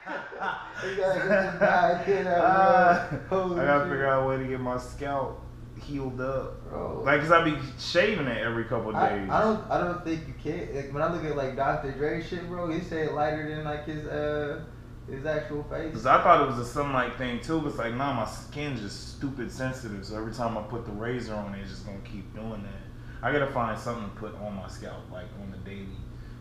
You gotta get this guy kid out. I gotta figure out a way to get my scalp healed up, bro. Like, cause I be shaving it every couple of days. I don't think you can. Like, when I look at like Dr. Dre shit, bro, he said lighter than like his actual face. Cause I thought it was a sunlight thing too, but it's like, nah, my skin's just stupid sensitive. So every time I put the razor on it, it's just gonna keep doing that. I gotta find something to put on my scalp, like on the daily,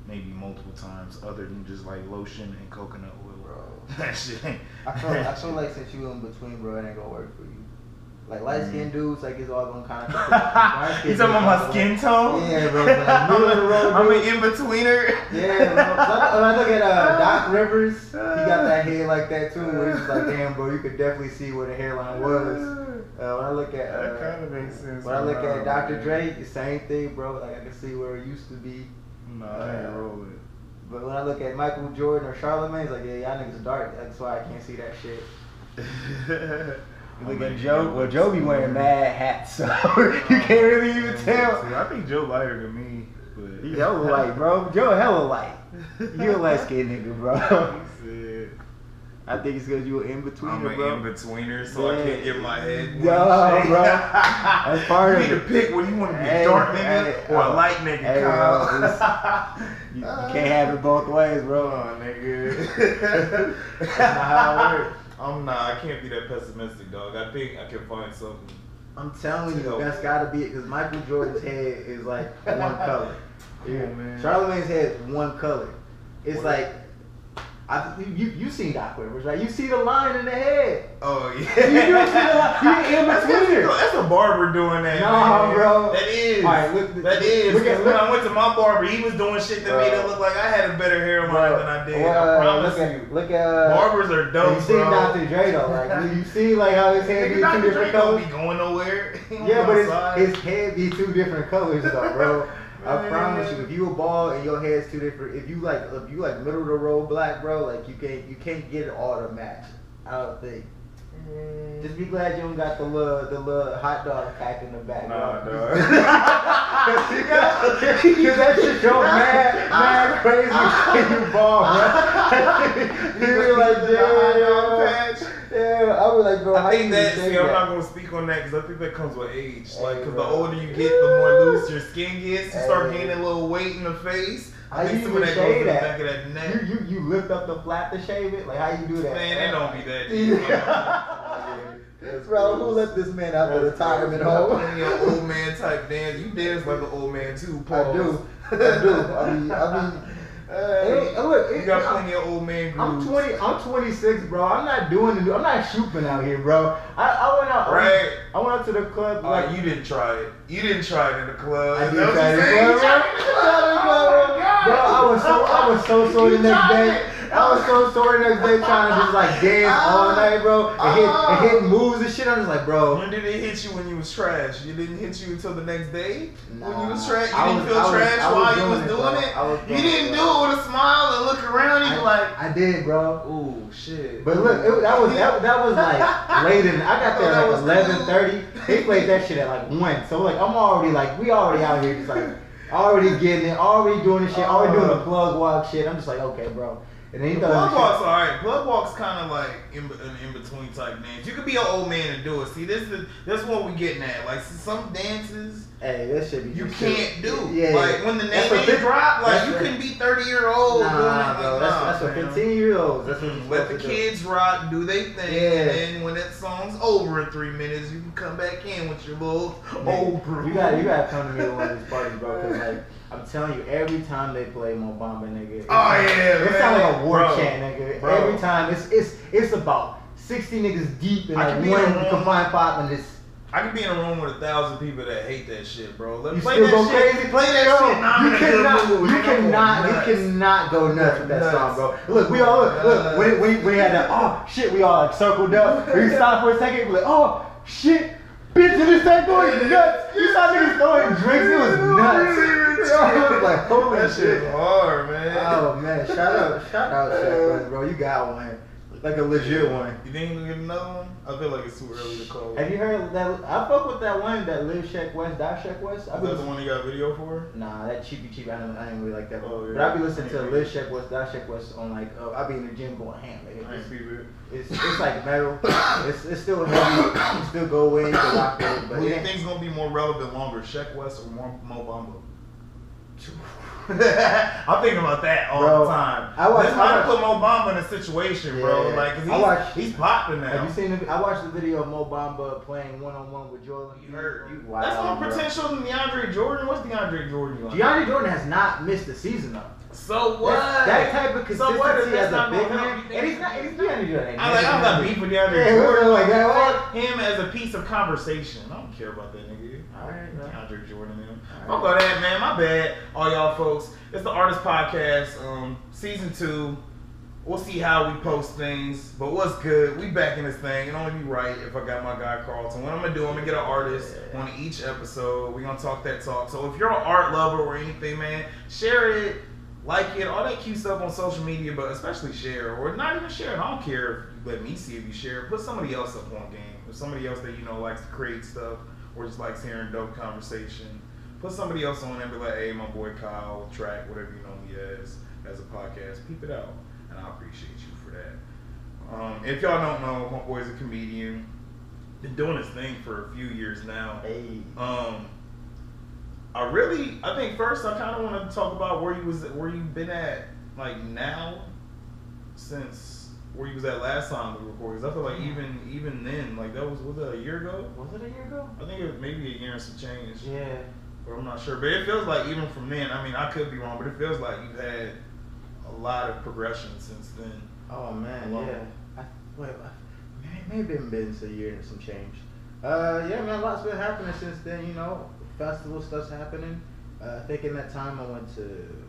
maybe multiple times, other than just like lotion and coconut oil. Bro, That shit ain't. I feel like since you in between, bro, it ain't gonna work for you. Like light skinned dudes, like it's all gonna kind of. You talking about my skin tone? Yeah, bro. Like, middle of the road, I'm an in-betweener. Yeah, bro. When I look at Doc Rivers, he got that head like that too, where it's just like, damn, bro, you could definitely see where the hairline was. When I look at that kind of makes sense. When I look at Dr. Dre, the same thing, bro. Like I can see where it used to be. No, I ain't rolling. But when I look at Michael Jordan or Charlamagne, it's like, yeah, y'all niggas are dark. That's why I can't see that shit. Look at Joe. Well, Joe be wearing mad hats, so you can't really even tell. I think Joe lighter than me, but He's hella light, bro. Joe hella light. You a light skinned nigga, bro. I think it's because you an in-betweener, I'm an bro. in-betweener, so I can't get my head. No, bro. That's part of it. You need to pick what you want to be, a dark nigga or a light nigga, Kyle. You can't have it both ways, bro. Oh, nigga. That's not how it works. I can't be that pessimistic, dog. I think I can find something. I'm telling you, that's gotta be it, because Michael Jordan's head is like one color. Yeah, man. Charlamagne's head is one color. It's like, you seen Doc Rivers, right? You see the line in the head. Oh, yeah. You see the line. You in between. That's a barber doing that. No, man. bro. That is. All right, look, when I went to my barber, he was doing shit that made it look like I had a better hairline than I did. I promise you. Look at barbers are dope, you see Dr. Dre though, like you see like how his head be two different colors. Don't be going nowhere. Yeah, but his head be two different colors though, bro. I promise you, if you a bald and your hair's two different, if you like middle of the road black, bro, like you can't get it all to match. I don't think. Just be glad you don't got the little hot dog pack in the back. Nah, bro. dog. Cause that shit go mad crazy when you bald, bro. You be like, yeah, I was like, bro. I think I'm not gonna speak on that because I think that comes with age. Like, cause the older you get, the more loose your skin gets. You start gaining a little weight in the face. I think some of that goes in the back of that neck. You lift up the flap to shave it? Like, how you do that? Man, it don't be that deep. Bro, who let this man out of the retirement home? Plenty of old man type dance. You dance like an old man too, Paul. I do. I mean. Hey, look, you got plenty of old man grooves. I'm 26, bro. I'm not shooting out here, bro. I went out. Right. I went out to the club. Like, you didn't try it. You didn't try it in the club. I did try it in the club, bro. I was so sore the next day. I was so sore the next day trying to just like dance all night, bro. And hit moves and shit. I'm just like, bro. When did it hit you when you was trash? It didn't hit you until the next day? Nah, when you was trash? You didn't feel trash while you was doing it? You didn't do it with a smile and look around and you like... I did, bro. Ooh, shit. But look, that was like late in... I got there like 11:30. They played that shit at like 1. So like, I'm already like... We already out here just like... Already getting it. Already doing the shit. Already doing the plug walk shit. I'm just like, okay, bro. And then plug walk's alright. Plug walk's kind of like in between type dance. You could be an old man and do it. See, that's what we getting at. Like some dances, hey, that shit be you can't do. Yeah, like when the name drop, like you couldn't be 30-year-old doing it. Bro, that's for 15-year-olds. That's what let the kids rock, do they thing, and then when that song's over in 3 minutes, you can come back in with your little old group. You gotta come to me at one of these parties, bro. Cause like. I'm telling you, every time they play Mo Bamba, nigga, it sounds like a war chant, nigga. Bro. Every time, it's about 60 niggas deep in like one confined pop and this. I could be in a room with 1,000 people that hate that shit, bro. You still go crazy? Play that shit. You cannot go nuts with that song, bro. Look, we all look. We had that. Oh shit, we all like circled up. We stopped for a second. We like, oh shit. Bitch, you just started going nuts. You saw niggas throwing drinks. It was nuts. I was like, holy that shit hard, man. Oh man, shout out, Shaq, bro. You got one. Like a legit one. You think we get another one? I feel like it's too early to call. Have you heard that? I fuck with that one, that Live Sheck West, Die Sheck West. Is that the one you got a video for? Nah, that cheap. I didn't really like that one. Oh, yeah. But I be listening to Live Sheck West, Die Sheck West on like, I be in the gym going ham. I ain't see it. It's like metal. It's still heavy. You can still go in, you can rock it. But who do you think's gonna be more relevant longer, Sheck West or Mo Bamba? I'm thinking about that all the time. I put Mo Bamba in a situation, bro. Like, cause he's popping now. Have you seen I watched the video of Mo Bamba playing one-on-one with Jordan. You heard. That's more potential than DeAndre Jordan. What's DeAndre Jordan you on? DeAndre Jordan has not missed a season though. So what? That type of consistency as a big man, and he's DeAndre Jordan. I'm not beef with DeAndre Jordan. Like that. Him as a piece of conversation. I don't care about that nigga. Alright, DeAndre Jordan. Fuck all that, man. My bad, all y'all folks. It's the Artist Podcast, season 2. We'll see how we post things, but what's good? We back in this thing. It only be right if I got my guy Carlton. What I'm gonna do, I'm gonna get an artist on each episode. We're gonna talk that talk. So if you're an art lover or anything, man, share it, like it, all that cute stuff on social media, but especially share, or not even share it. I don't care if you let me see if you share it. Put somebody else up on game, or somebody else that you know likes to create stuff, or just likes hearing dope conversation. Put somebody else on and be like, hey, my boy Kyle, track, whatever you know me as a podcast. Peep it out. And I appreciate you for that. If y'all don't know, my boy's a comedian. Been doing his thing for a few years now. Hey. I think first I kind of want to talk about where you've been at, like now, since where you was at last time we recorded. 'Cause I feel like even then, like that was it a year ago? Was it a year ago? I think it was maybe a year and some change. Yeah. But I'm not sure. But it feels like even from then, I mean, I could be wrong, but it feels like you've had a lot of progression since then. Oh man, yeah. Maybe it's been a year and some change. Yeah, man, a lot's been happening since then. You know, festival stuff's happening. I think in that time I went to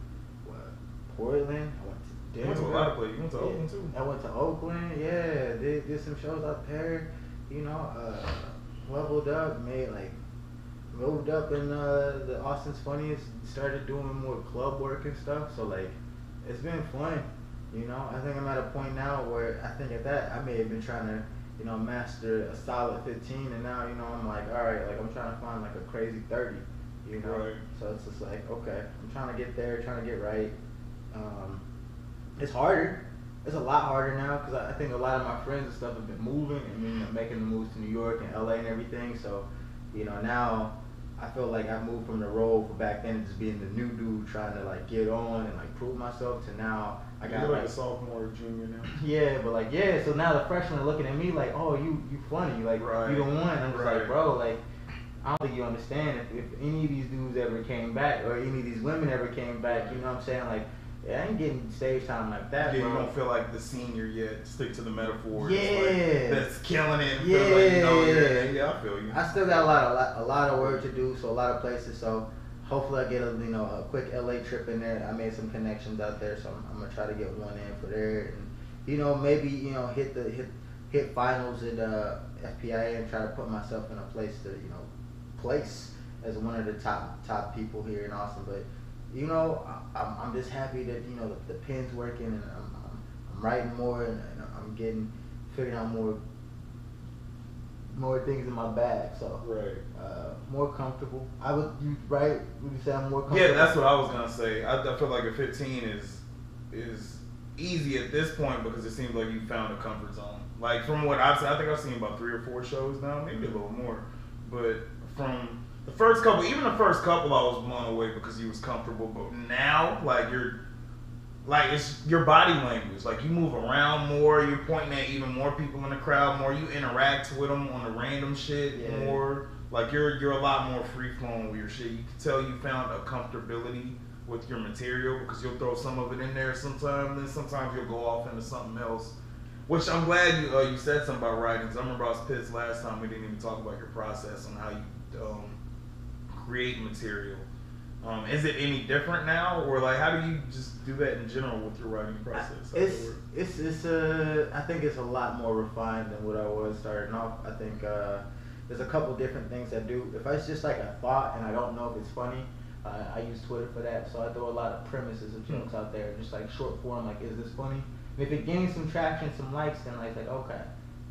Portland. I went to Denver. You went to a lot of places. You went to Oakland too. I went to Oakland. Yeah, did some shows out there. You know, leveled up, moved up in the Austin's Funniest, started doing more club work and stuff. So like, it's been fun. You know, I think I'm at a point now where I think at that I may have been trying to, you know, master a solid 15, and now, you know, I'm like, all right, like I'm trying to find like a crazy 30. You know, right. So it's just like, okay, I'm trying to get there, trying to get right. It's harder. It's a lot harder now because I think a lot of my friends and stuff have been moving and making the moves to New York and LA and everything. So, you know, now I feel like I moved from the role for back then just being the new dude trying to like get on and like prove myself to now I got like a sophomore or junior now. Yeah, but like so now the freshmen are looking at me like, oh, you funny, like right. You the one. I'm just right. like, bro, like I don't think you understand if any of these dudes ever came back or any of these women ever came back, you know what I'm saying? Like, yeah, I ain't getting stage time like that, yeah, bro. You don't feel like the senior yet. Stick to the metaphor. Yeah. Like, that's killing it. Yeah. Like, you know, yeah, I feel you. I still got a lot of work to do, so a lot of places. So hopefully I get a quick LA trip in there. I made some connections out there, so I'm gonna try to get one in for there, and maybe hit finals at FPIA and try to put myself in a place to place as one of the top people here in Austin. But I'm just happy that the pen's working and I'm writing more and I'm figuring out more things in my bag. So right, more comfortable. Would you say I'm more comfortable? Yeah, that's what I was gonna say. I feel like a 15 is easy at this point because it seems like you found a comfort zone. Like from what I've seen, I think I've seen about 3 or 4 shows now, maybe a little more. But from the first couple, I was blown away because he was comfortable. But now, it's your body language. Like you move around more, you're pointing at even more people in the crowd more. You interact with them on the random shit more. Like you're a lot more free flowing with your shit. You can tell you found a comfortability with your material because you'll throw some of it in there sometimes, and sometimes you'll go off into something else. Which I'm glad you said something about writing. Cause I remember I was pissed last time we didn't even talk about your process on how you create material. Is it any different now, or like how do you just do that in general with your writing process? I think it's a lot more refined than what I was starting off. I think there's a couple different things I do. If it's just like a thought and I don't know if it's funny, I use Twitter for that. So I throw a lot of premises of jokes out there, just like short form, like is this funny? And if it gains some traction, some likes, then like okay,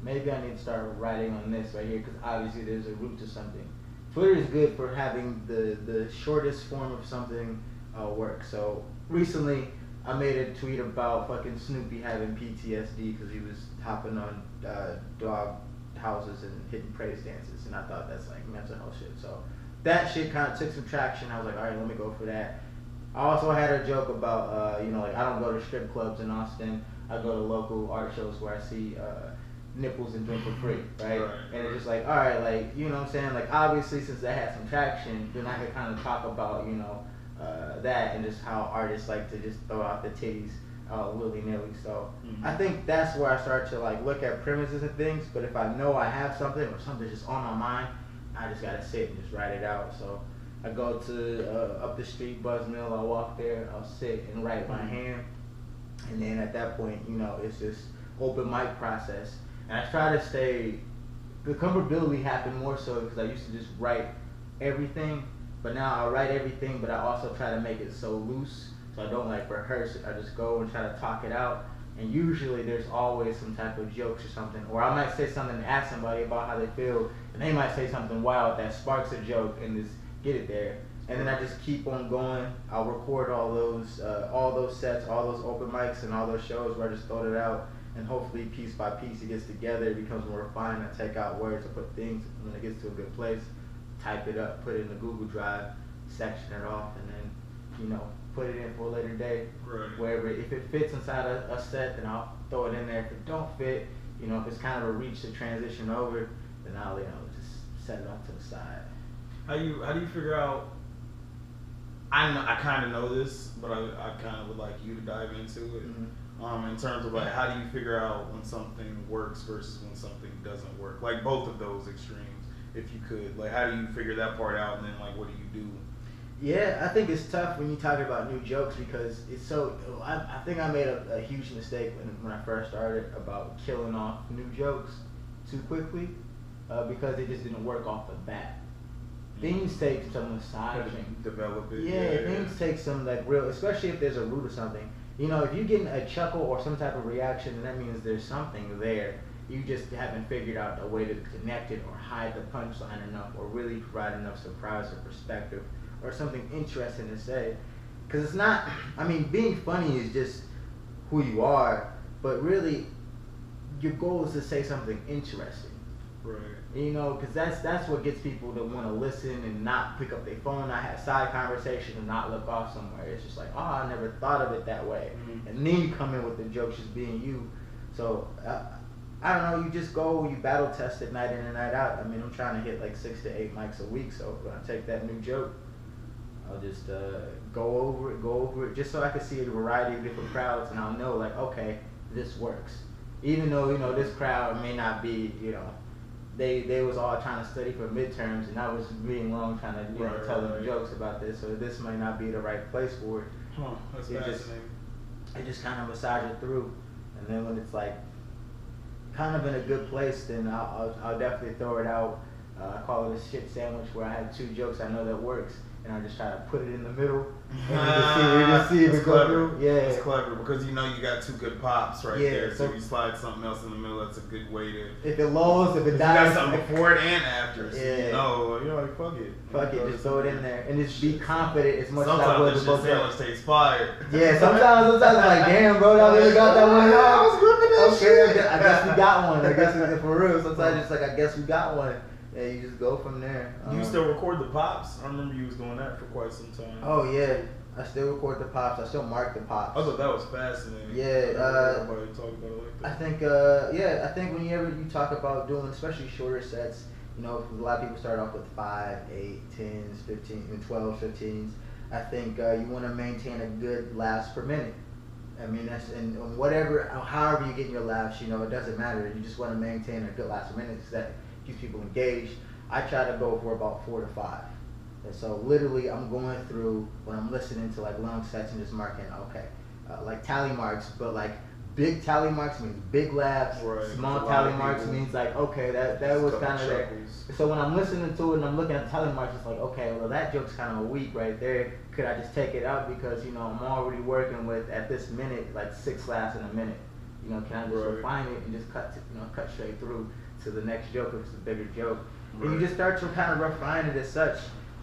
maybe I need to start writing on this right here because obviously there's a root to something. Twitter is good for having the shortest form of something work. So recently I made a tweet about fucking Snoopy having PTSD because he was hopping on dog houses and hitting praise dances, and I thought that's like mental health shit. So that shit kind of took some traction. I was like, all right, let me go for that. I also had a joke about like I don't go to strip clubs in Austin. I go to local art shows where I see nipples and drink for free, right? And it's just like, all right, like, you know what I'm saying? Like, obviously, since that had some traction, then I could kind of talk about, you know, that and just how artists like to just throw out the titties willy-nilly. So I think that's where I start to, like, look at premises and things. But if I know I have something or something's just on my mind, I just got to sit and just write it out. So I go to up the street, Buzz Mill, I'll walk there, I'll sit and write by hand. And then at that point, you know, it's just open mic process. And I try to stay, the comfortability happened more so because I used to just write everything, but now I write everything, but I also try to make it so loose, so I don't like rehearse it. I just go and try to talk it out, and usually there's always some type of jokes or something, or I might say something and ask somebody about how they feel, and they might say something wild that sparks a joke and just get it there. And then I just keep on going. I'll record all those sets, all those open mics, and all those shows where I just throw it out. And hopefully, piece by piece, it gets together. It becomes more refined. I take out words, I put things. When it gets to a good place, type it up, put it in the Google Drive, section it off, and then, you know, put it in for a later day. Right. Wherever, if it fits inside a set, then I'll throw it in there. If it don't fit, you know, if it's kind of a reach to transition over, then I'll, you know, just set it off to the side. How do you figure out? I kind of know this, but I kind of would like you to dive into it. In terms of like, how do you figure out when something works versus when something doesn't work? Like both of those extremes, if you could. Like, how do you figure that part out, and then like, what do you do? Yeah, I think it's tough when you talk about new jokes because it's so. I think I made a huge mistake when I first started about killing off new jokes too quickly because it just didn't work off the bat. Things take some massaging. Develop it. Yeah, things take some like real, especially if there's a root or something. You know, if you're getting a chuckle or some type of reaction, then that means there's something there. You just haven't figured out a way to connect it or hide the punchline enough or really provide enough surprise or perspective or something interesting to say. Because it's not, I mean, being funny is just who you are, but really your goal is to say something interesting. Right. You know, because that's what gets people to want to listen and not pick up their phone, not have side conversation, and not look off somewhere. It's just like, oh, I never thought of it that way. And then you come in with the jokes just being you. So, I don't know, you just go, you battle test it night in and night out. I mean, I'm trying to hit like 6 to 8 mics a week, so when I take that new joke, I'll just go over it, just so I can see a variety of different crowds, and I'll know, like, okay, this works. Even though, you know, this crowd may not be, you know, they was all trying to study for midterms, and I was being wrong trying to tell them jokes about this, so this might not be the right place for it. Huh, that's fascinating. I just kind of massage it through, and then when it's like kind of in a good place, then I'll definitely throw it out. I call it a shit sandwich where I have 2 jokes I know that works, and I just try to put it in the middle and just see if it goes through. Yeah, it's clever because you know you got 2 good pops right there. So if you slide something else in the middle, that's a good way to. If it lulls, if it you dies, got something before it and after. So yeah, you know, you're like fuck it, just throw it in there and just be confident as much as I would. Sometimes the shit sandwich tastes fire. Yeah, sometimes I'm like, damn, bro, I really got that one. I was ripping that shit. I guess we got one. I guess it's for real. Sometimes it's like, I guess we got one. Yeah, you just go from there. You still record the pops? I remember you was doing that for quite some time. Oh yeah, I still record the pops. I still mark the pops. I thought that was fascinating. Yeah, nobody talk about it like that. I think whenever you talk about doing, especially shorter sets, you know, a lot of people start off with 5, 8, 10s, 15, and 12, 15s. I think you want to maintain a good laughs per minute. I mean, that's and whatever, however you get your laughs, you know, it doesn't matter. You just want to maintain a good laughs per minute because that keeps people engaged. I try to go for about 4 to 5. And so literally I'm going through when I'm listening to like long sets and just marking, okay, like tally marks, but like big tally marks means big laughs. Right. Small tally marks means like, okay, that was kind of there. So when I'm listening to it and I'm looking at the tally marks, it's like, okay, well that joke's kind of weak right there. Could I just take it out because, you know, I'm already working with, at this minute, like 6 laughs in a minute. You know, can I just refine it and just cut straight through to the next joke if it's a bigger joke? Right. And you just start to kind of refine it as such.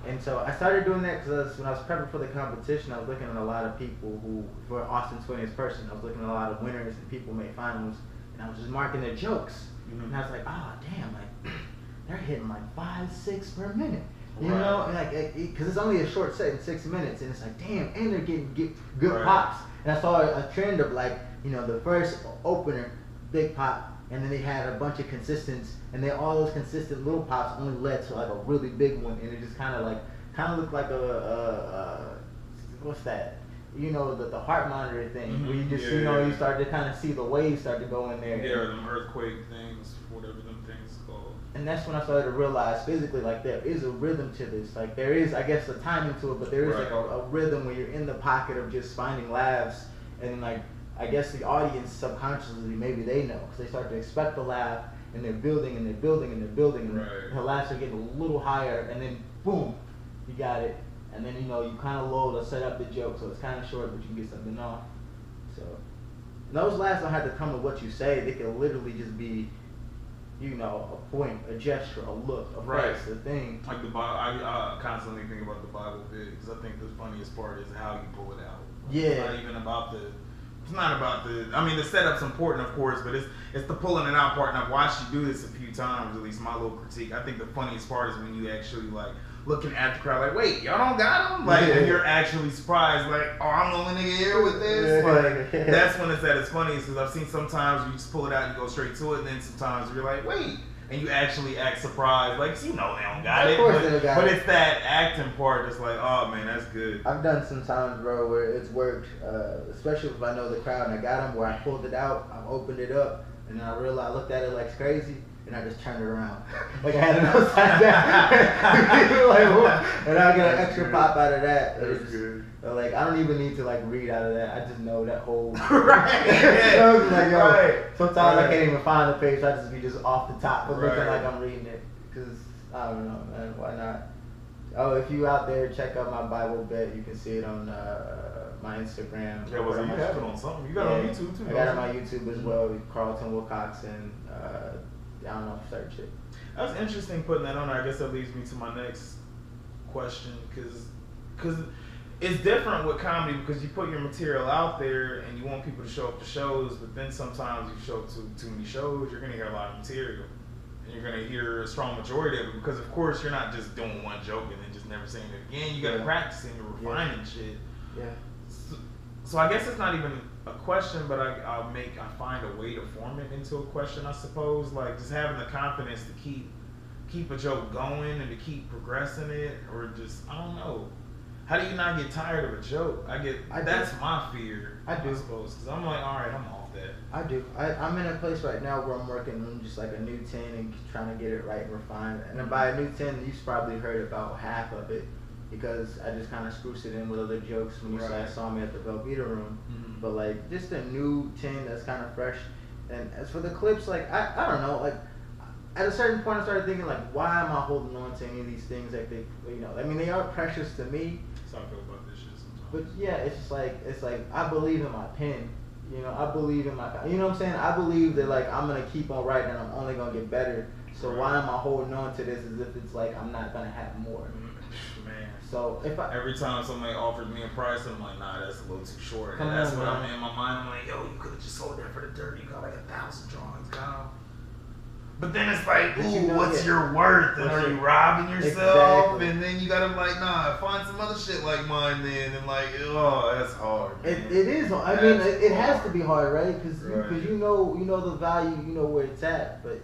And so I started doing that because when I was prepping for the competition, I was looking at a lot of people who, for Austin's 20th person, I was looking at a lot of winners and people who made finals, and I was just marking their jokes. And I was like, oh, damn, like, they're hitting like 5, 6 per minute. You know, and like, because it's only a short set in 6 minutes, and it's like, damn, and they're getting good pops. And I saw a trend of like, you know, the first opener, big pop, and then they had a bunch of consistents, and then all those consistent little pops only led to like a really big one, and it just kind of looked like what's that? You know, the heart monitor thing, where you just, you know, you start to kind of see the waves start to go in there. Yeah, or them earthquake things, whatever them things called. And that's when I started to realize physically, like, there is a rhythm to this. Like, there is, I guess, a timing to it, but there is like a rhythm where you're in the pocket of just finding laughs, and like, I guess the audience subconsciously, maybe they know, because they start to expect the laugh, and they're building, and they're building, and they're building, and the laughs are getting a little higher, and then boom, you got it. And then, you know, you kind of load or set up the joke, so it's kind of short, but you can get something off. So those laughs don't have to come with what you say. They can literally just be, you know, a point, a gesture, a look, a face, a thing. Like the Bible, I constantly think about the Bible bit, because I think the funniest part is how you pull it out. Yeah. It's not even about the. It's not about the. I mean, the setup's important, of course, but it's the pulling it out part. And I've watched you do this a few times. At least my little critique. I think the funniest part is when you actually like looking at the crowd like, wait, y'all don't got him? Like, and you're actually surprised, like, oh, I'm the only nigga here with this. Like, that's when it's at its funniest, because I've seen sometimes you just pull it out and you go straight to it, and then sometimes you're like, wait, and you actually act surprised, like, you know they don't got it. But it's that acting part that's like, oh man, that's good. I've done some times, bro, where it's worked, especially if I know the crowd and I got them, where I pulled it out, I opened it up, and then I realized, I looked at it like it's crazy. And I just turned it around. Like I had it upside down. Like, and I get an extra pop out of that. That's good. Like, I don't even need to like read out of that. I just know that whole. Yeah. Like, yo, sometimes I can't even find the page. I just be just off the top, but looking like I'm reading it. Cause I don't know, man. Why not? Oh, if you out there, check out my Bible bet. You can see it on my Instagram. Yeah, well, you have it on something. You got it on YouTube too. I got it on my YouTube as well. Carlton, Wilcoxson. I don't know, search it. That's interesting putting that on there. I guess that leads me to my next question, because it's different with comedy, because you put your material out there and you want people to show up to shows, but then sometimes you show up to too many shows, you're going to hear a lot of material. And you're going to hear a strong majority of it, because of course you're not just doing one joke and then just never saying it again. You got to practice and you're refining shit. Yeah. So I guess it's not even a question, but I find a way to form it into a question, I suppose. Like just having the confidence to keep a joke going and to keep progressing it, or just, I don't know. How do you not get tired of a joke? That's my fear. I suppose, because I'm like, all right, I'm off that. I do. I'm in a place right now where I'm working on just like a new 10 and trying to get it right and refined. And then by a new 10, you've probably heard about half of it, because I just kind of spruced it in with other jokes when you saw me at the Velveeta room. But like just a new 10 that's kind of fresh. And as for the clips, like I don't know, like at a certain point I started thinking like, why am I holding on to any of these things? Like they, you know, I mean they are precious to me. That's how I feel about this shit sometimes. But yeah, it's like I believe in my pen. You know, I believe in my, you know what I'm saying? I believe that like I'm gonna keep on writing and I'm only gonna get better. So why am I holding on to this as if it's like I'm not gonna have more? Man. So if every time somebody offers me a price, I'm like, nah, that's a little too short. And that's what I'm in my mind. I'm like, yo, you could have just sold that for the dirt. You got like 1,000 drawings, Kyle. But then it's like, ooh, what's your worth? And are you robbing yourself? Exactly. And then you gotta like, nah, find some other shit like mine then. And like, oh, that's hard, man. It is. I mean, it has to be hard, right? Because you know the value, you know where it's at. But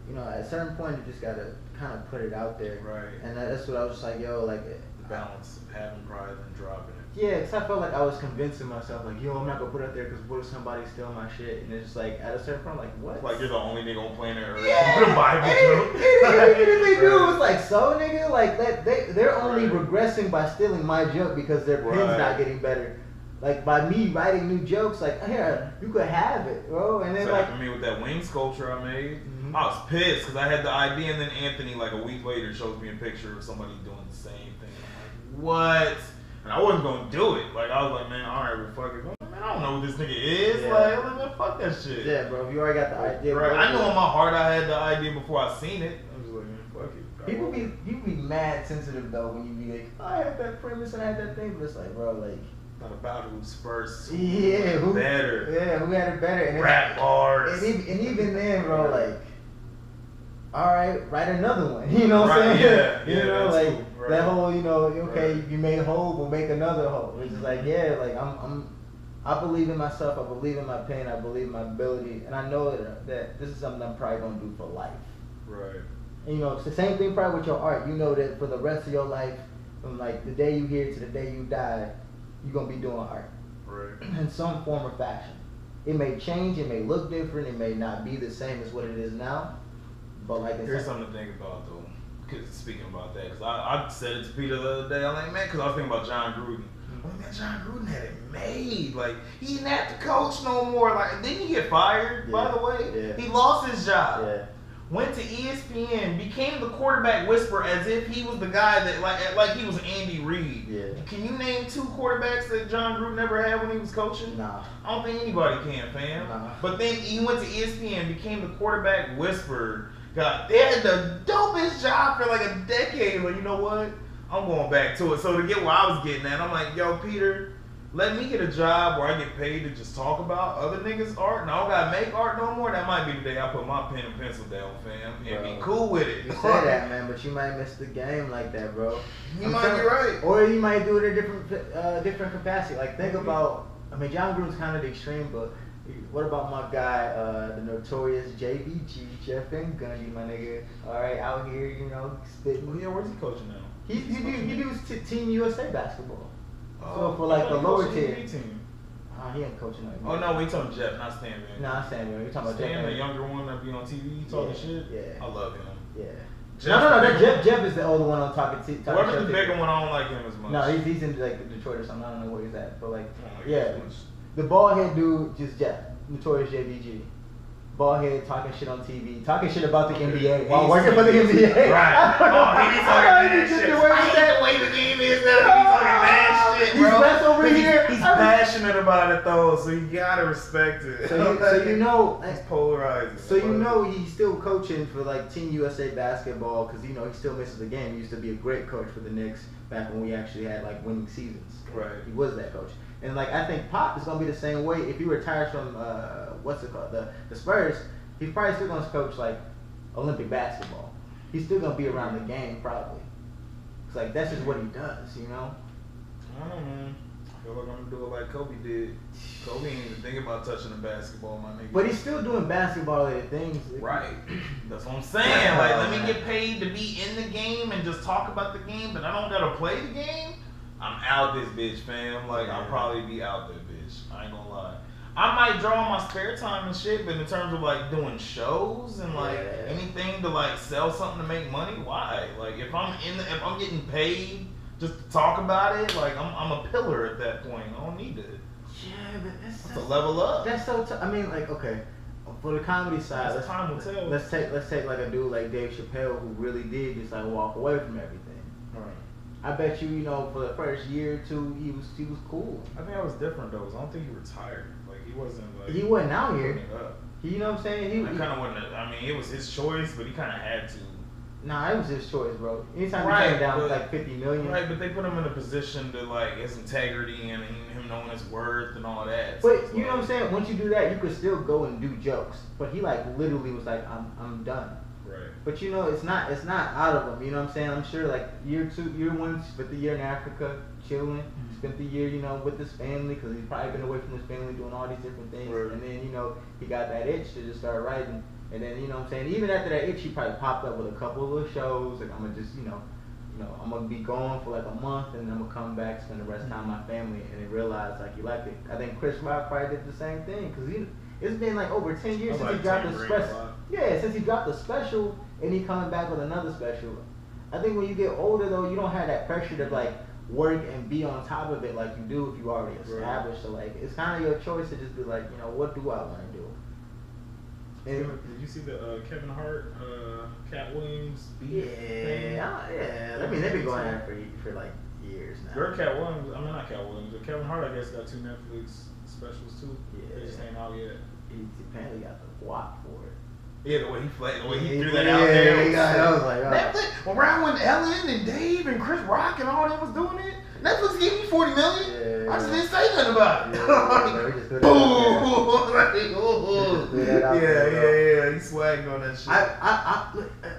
you know, at a certain point, you just gotta kind of put it out there. Right. And that's what I was just like, yo, like the balance of having pride and dropping it. Yeah, because I felt like I was convincing myself, like, yo, I'm not gonna put it out there because what if somebody steal my shit? And it's just like at a certain point, like, what? Like you're the only nigga on planet Earth. Yeah. Put a Bible joke. Even if they do, it's like, so nigga, like that they're only regressing by stealing my joke because their pen's not getting better. Like by me writing new jokes, like here you could have it, bro. And then so like for me with that wing sculpture I made, I was pissed because I had the idea, and then Anthony like a week later shows me a picture of somebody doing the same thing. I'm like, what? And I wasn't gonna do it. Like I was like, man, all right, well fuck it. Man, I don't know what this nigga is. Yeah. Like, man, fuck that shit. Yeah, bro. If you already got the idea, Right. bro, I know in my heart I had the idea before I seen it. I was just like, man, fuck it. People be mad sensitive though when you be like, oh, I had that premise and I had that thing, but it's like, bro, like. Not about who's first. Who better. Yeah, who had it better? And rap bars. And even then, bro, like, all right, write another one. You know what I'm Right, saying? yeah, you know, like cool, right. that whole, you know, okay, Right. you made Hov, we'll make another Hov. It's just like, yeah, like I believe in myself. I believe in my pen. I believe in my ability, and I know that this is something I'm probably gonna do for life. Right. And you know, it's the same thing probably with your art. You know that for the rest of your life, from like the day you here to the day you die, you're gonna be doing art. Right. In some form or fashion. It may change, it may look different, it may not be the same as what it is now. But like here's something to think about though. Cause speaking about that, cause I said it to Peter the other day. I'm like, man, cause I was thinking about John Gruden. Like, man, John Gruden had it made. Like, he didn't have to coach no more. Like, didn't he get fired? By the way, he lost his job. Yeah. Went to ESPN, became the quarterback whisperer as if he was the guy that like he was Andy Reid. Yeah. Can you name 2 quarterbacks that John Gruden never had when he was coaching? Nah. I don't think anybody can, fam. Nah. But then he went to ESPN, became the quarterback whisperer. God, they had the dopest job for like a decade. Like, you know what? I'm going back to it. So to get where I was getting at, I'm like, yo, Peter, let me get a job where I get paid to just talk about other niggas' art, and I don't gotta make art no more. That might be the day I put my pen and pencil down, fam, and be cool with it. You say that, man, but you might miss the game like that, bro. You might be right. Or you might do it in a different capacity. Like, think about, I mean, John Gruden's kind of the extreme, but what about my guy, the notorious JVG, Jeff and Gunny, my nigga? All right, out here, you know, spitting. Well, yeah, where's he coaching now? He do Team USA basketball. Oh, so for like the lower tier. Team. He ain't coaching no more. Oh no, we talking Jeff, not Stan Van. Nah, Stan Van. We talking about Jeff. Stan, the younger one that be on TV talking shit. Yeah. I love him. Yeah. Jeff, No. Jeff is the older one on talking. Whoever's the bigger one, I don't like him as much. No, he's in like Detroit or something. I don't know where he's at, but like, Oh, yeah, the bald head dude, just Jeff, notorious JVG. Bald head talking shit on TV, talking shit about the NBA while working for the NBA. Right. Oh, he be talking mad shit. The way the game is now, he talking mad shit, bro. He's best over here. He's passionate about it though, so you gotta respect it. So you know, he's polarizing. So you know he's still coaching for like Team USA basketball because you know he still misses the game. He used to be a great coach for the Knicks back when we actually had like winning seasons. Right. He was that coach. And like I think Pop is gonna be the same way. If he retires from what's it called, the Spurs, he's probably still gonna coach like Olympic basketball. He's still gonna be around the game probably. Cause like that's just what he does, you know. I don't know, man. I feel like I'm gonna do it like Kobe did. Kobe ain't even thinking about touching the basketball, my nigga. But he's still doing basketball-related things. Right. That's what I'm saying. Like, let me get paid to be in the game and just talk about the game, but I don't gotta play the game. I'm out this bitch, fam. Like, I'll probably be out there, bitch. I ain't gonna lie. I might draw on my spare time and shit, but in terms of like doing shows and like anything to like sell something to make money, why? Like, if I'm getting paid just to talk about it, like I'm a pillar at that point. I don't need to. Yeah, but that's a level up. That's so. I mean, like, okay, for the comedy side, time will tell. Let's take like a dude like Dave Chappelle who really did just like walk away from everything. Right. I bet you know for the first year or two he was cool. I think I was different though. I don't think he retired. Like he wasn't like he wasn't out here. He, you know what I'm saying? I kind of wasn't. I mean, it was his choice, but he kind of had to. Nah, it was his choice, bro. Anytime he came down with like 50 million. Right, but they put him in a position to like his integrity and him knowing his worth and all that. But so you know what I'm saying? Once you do that, you could still go and do jokes. But he like literally was like, I'm done. Right. But you know, it's not out of him. You know what I'm saying? I'm sure like year 1, spent the year in Africa chilling. Spent the year, you know, with his family because he's probably been away from his family doing all these different things. Right. And then you know he got that itch to just start writing. And then, you know what I'm saying, even after that itch, he probably popped up with a couple of little shows. Like, I'm going to just, you know, I'm going to be gone for like a month, and then I'm going to come back, spend the rest of the time with my family, and then realize, like, he liked it. I think Chris Rock probably did the same thing, because it's been like over 10 years since he dropped the special. Yeah, since he dropped the special, and he coming back with another special. I think when you get older, though, you don't have that pressure to, like, work and be on top of it like you do if you already established. Right. So, like, it's kind of your choice to just be like, you know, what do I want to do? Did you see the Kevin Hart, Cat Williams beef thing? Yeah. I mean, they've been going at it for like years now. Cat Williams, I mean not Cat Williams, but Kevin Hart, I guess, got 2 Netflix specials too. Yeah. They just ain't out yet. He apparently got the guap for it. Yeah, the way he played, the way he threw that out there. I was like, Netflix, around when Ellen and Dave and Chris Rock and all them was doing it, Netflix gave me $40 million. Yeah, I just didn't say nothing about it. Yeah. He swagged on that shit.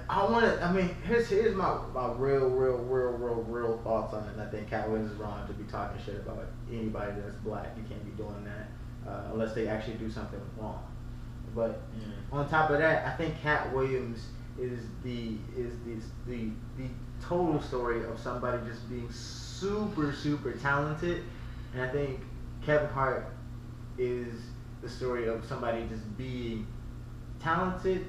I want to. I mean, here's my real thoughts on it. And I think Cat Williams is wrong to be talking shit about anybody that's black. You can't be doing that unless they actually do something wrong. But on top of that, I think Cat Williams is the total story of somebody just being super talented, and I think Kevin Hart is the story of somebody just being talented,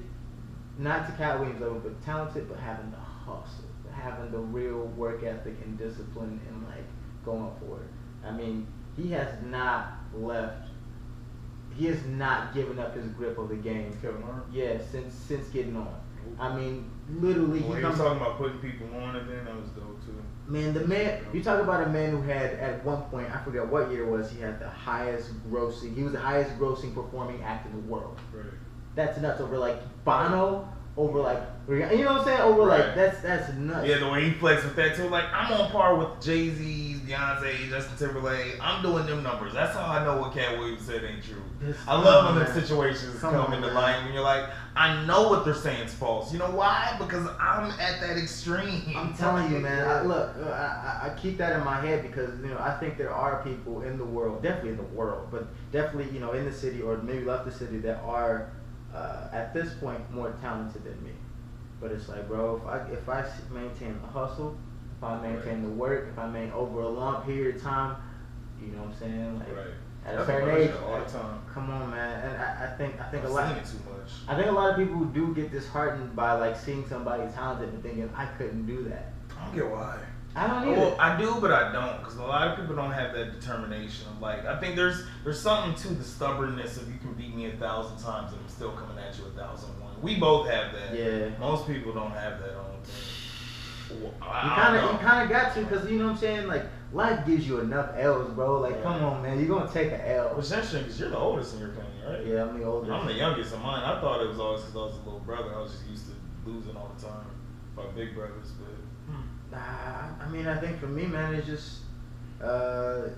not to Cat Williams level, but talented, but having the hustle, having the real work ethic and discipline, and like going for it. I mean, he has not given up his grip of the game. Kevin Hart? Yeah, since getting on. I mean, literally. When he was talking about putting people on it, then that was dope too. Man, you talk about a man who had, at one point, I forget what year it was, he had the highest grossing, he was the highest grossing performing act in the world. Right. That's nuts. Over like Bono, over like, you know what I'm saying? Over like, that's nuts. Yeah, the way he flexed with that too. Like, I'm on par with Jay-Z, Beyonce, Justin Timberlake. I'm doing them numbers. That's how I know what Cat Williams said ain't true. I love when them situations come into light when you're like, I know what they're saying is false. You know why? Because I'm at that extreme. I'm telling you, man. I keep that in my head because I think there are people in the world, definitely in the world, but definitely in the city or maybe left the city that are at this point more talented than me. But it's like, bro, if I maintain the hustle, if I maintain the work, if I maintain over a long period of time, you know what I'm saying? Like, at a certain age, come on, man. And I think a lot. Too much. I think a lot of people do get disheartened by like seeing somebody talented and thinking I couldn't do that. I don't get why. I don't either. Well, I do, but I don't, because a lot of people don't have that determination. Like, I think there's something to the stubbornness of you can beat me 1,000 times and I'm still coming at you 1,001. We both have that. Yeah. Most people don't have that on thing. You kind of got to, because you know what I'm saying. Like, life gives you enough L's, bro. Like, come on, man. You're gonna take an L. Which is interesting, because you're the oldest in your family, right? Yeah, I'm the oldest. I'm the youngest of mine. I thought it was always because I was a little brother. I was just used to losing all the time by big brothers, but. I mean, I think for me, man, it's just, it's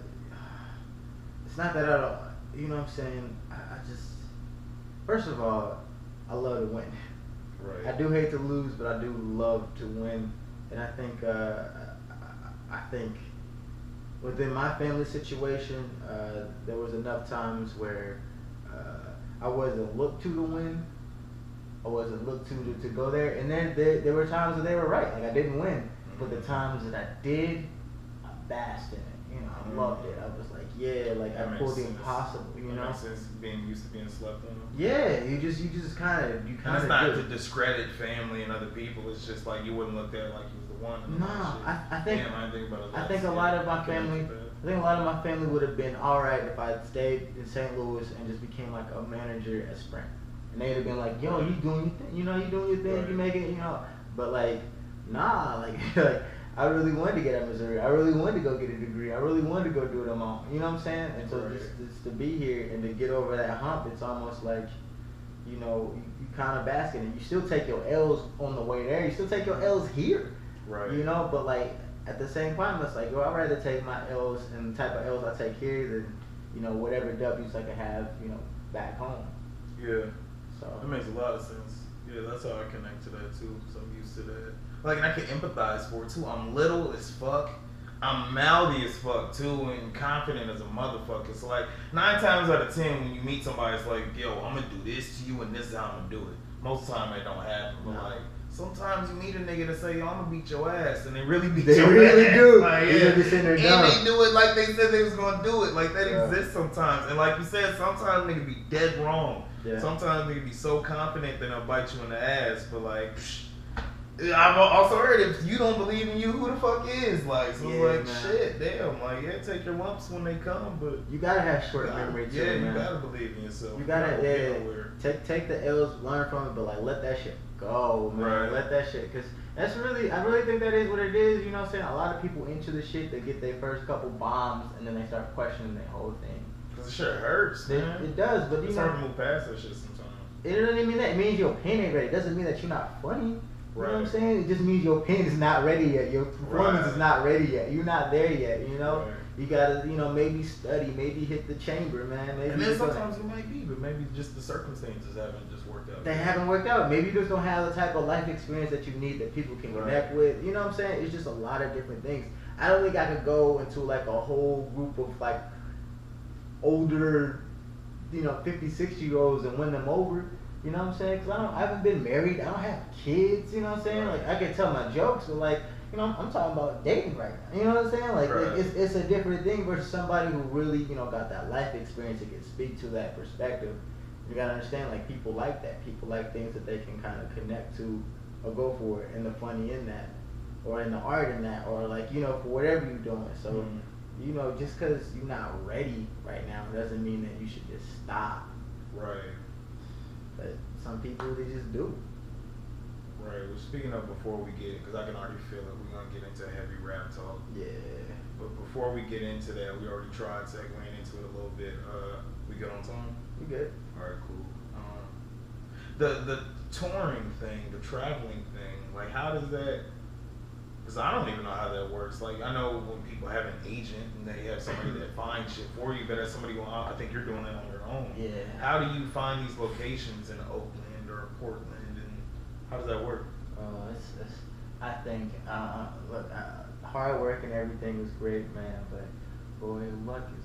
not that I don't, you know what I'm saying? I just, first of all, I love to win. Right. I do hate to lose, but I do love to win. And I think within my family situation, there was enough times where I wasn't looked to win. I wasn't looked to go there. And then there were times that they were right. Like, I didn't win. But the times that I did, I basked in it. I loved it. I was like, yeah, like I pulled the impossible. You know, makes sense. Being used to being slept on. Yeah, you just kind of. And it's not to discredit family and other people. It's just like you wouldn't look at it like you was the one. No, I think. Damn, I didn't think about it. I think a lot of my family. I think a lot of my family would have been all right if I stayed in St. Louis and just became like a manager at Sprint, and they'd have been like, yo, you doing your thing. You doing your thing. You make it. But like. Nah, like I really wanted to get at Missouri. I really wanted to go get a degree. I really wanted to go do it on my own. You know what I'm saying? And so just to be here and to get over that hump, it's almost like, you kind of bask in it. You still take your L's on the way there. You still take your L's here. Right. But like at the same time, it's like, I'd rather take my L's and the type of L's I take here than, whatever W's I could have, back home. Yeah. So that makes a lot of sense. Yeah, that's how I connect to that too. So I'm used to that. Like, and I can empathize for it too. I'm little as fuck. I'm mouthy as fuck too, and confident as a motherfucker. So like 9 times out of 10, when you meet somebody, it's like, yo, I'm gonna do this to you, and this is how I'm gonna do it. Most of the time, it don't happen. But like, sometimes you meet a nigga that say, yo, I'm gonna beat your ass, and they really beat your ass. They really do. Like, yeah. And they do it like they said they was gonna do it. Like that exists sometimes. And like you said, sometimes nigga be dead wrong. Yeah. Sometimes nigga be so confident that they'll bite you in the ass, but like. I've also heard if you don't believe in you, who the fuck is? Like, so it's like, man. Shit, damn. Like, take your lumps when they come, but you gotta have short memory too, man. You gotta believe in yourself. You gotta take the L's, learn from it, but like let that shit go, man. Right. Let that shit, cause I really think that is what it is. You know what I'm saying? A lot of people into the shit, they get their first couple bombs, and then they start questioning their whole thing. Cause The shit hurts, man. It does, but it's hard to move past that shit sometimes. It doesn't even mean that. It means your pen ain't ready. It doesn't mean that you're not funny. You know what I'm saying? It just means your pen is not ready yet. Your performance is not ready yet. You're not there yet, you know? Right. You gotta, maybe study, maybe hit the chamber, man. Maybe and then sometimes it might be, but maybe just the circumstances haven't just worked out. They haven't worked out. Maybe you just don't have the type of life experience that you need that people can connect with. You know what I'm saying? It's just a lot of different things. I don't think I could go into like a whole group of like older, 50, 60-year-olds and win them over. You know what I'm saying? Because I haven't been married. I don't have kids. You know what I'm saying? Like, I can tell my jokes, but like, I'm talking about dating right now. You know what I'm saying? Like, it's a different thing versus somebody who really, got that life experience and can speak to that perspective. You gotta understand, like, people like that. People like things that they can kind of connect to or go for it, and the funny in that, or in the art in that, or like, for whatever you're doing. So, just because you're not ready right now doesn't mean that you should just stop. Right. But some people, they just do. Right. Well, speaking of before we get, because I can already feel it, we're going to get into heavy rap talk. Yeah. But before we get into that, we already tried segueing into it a little bit. We good on time? We good. All right, cool. The touring thing, the traveling thing, like, how does that, because I don't even know how that works. Like, I know when people have an agent and they have somebody that finds shit for you, but as somebody going out, I think you're doing it on your own. Yeah. How do you find these locations in Oakland or Portland, and how does that work? I think, look, hard work and everything is great, man, but boy, luck is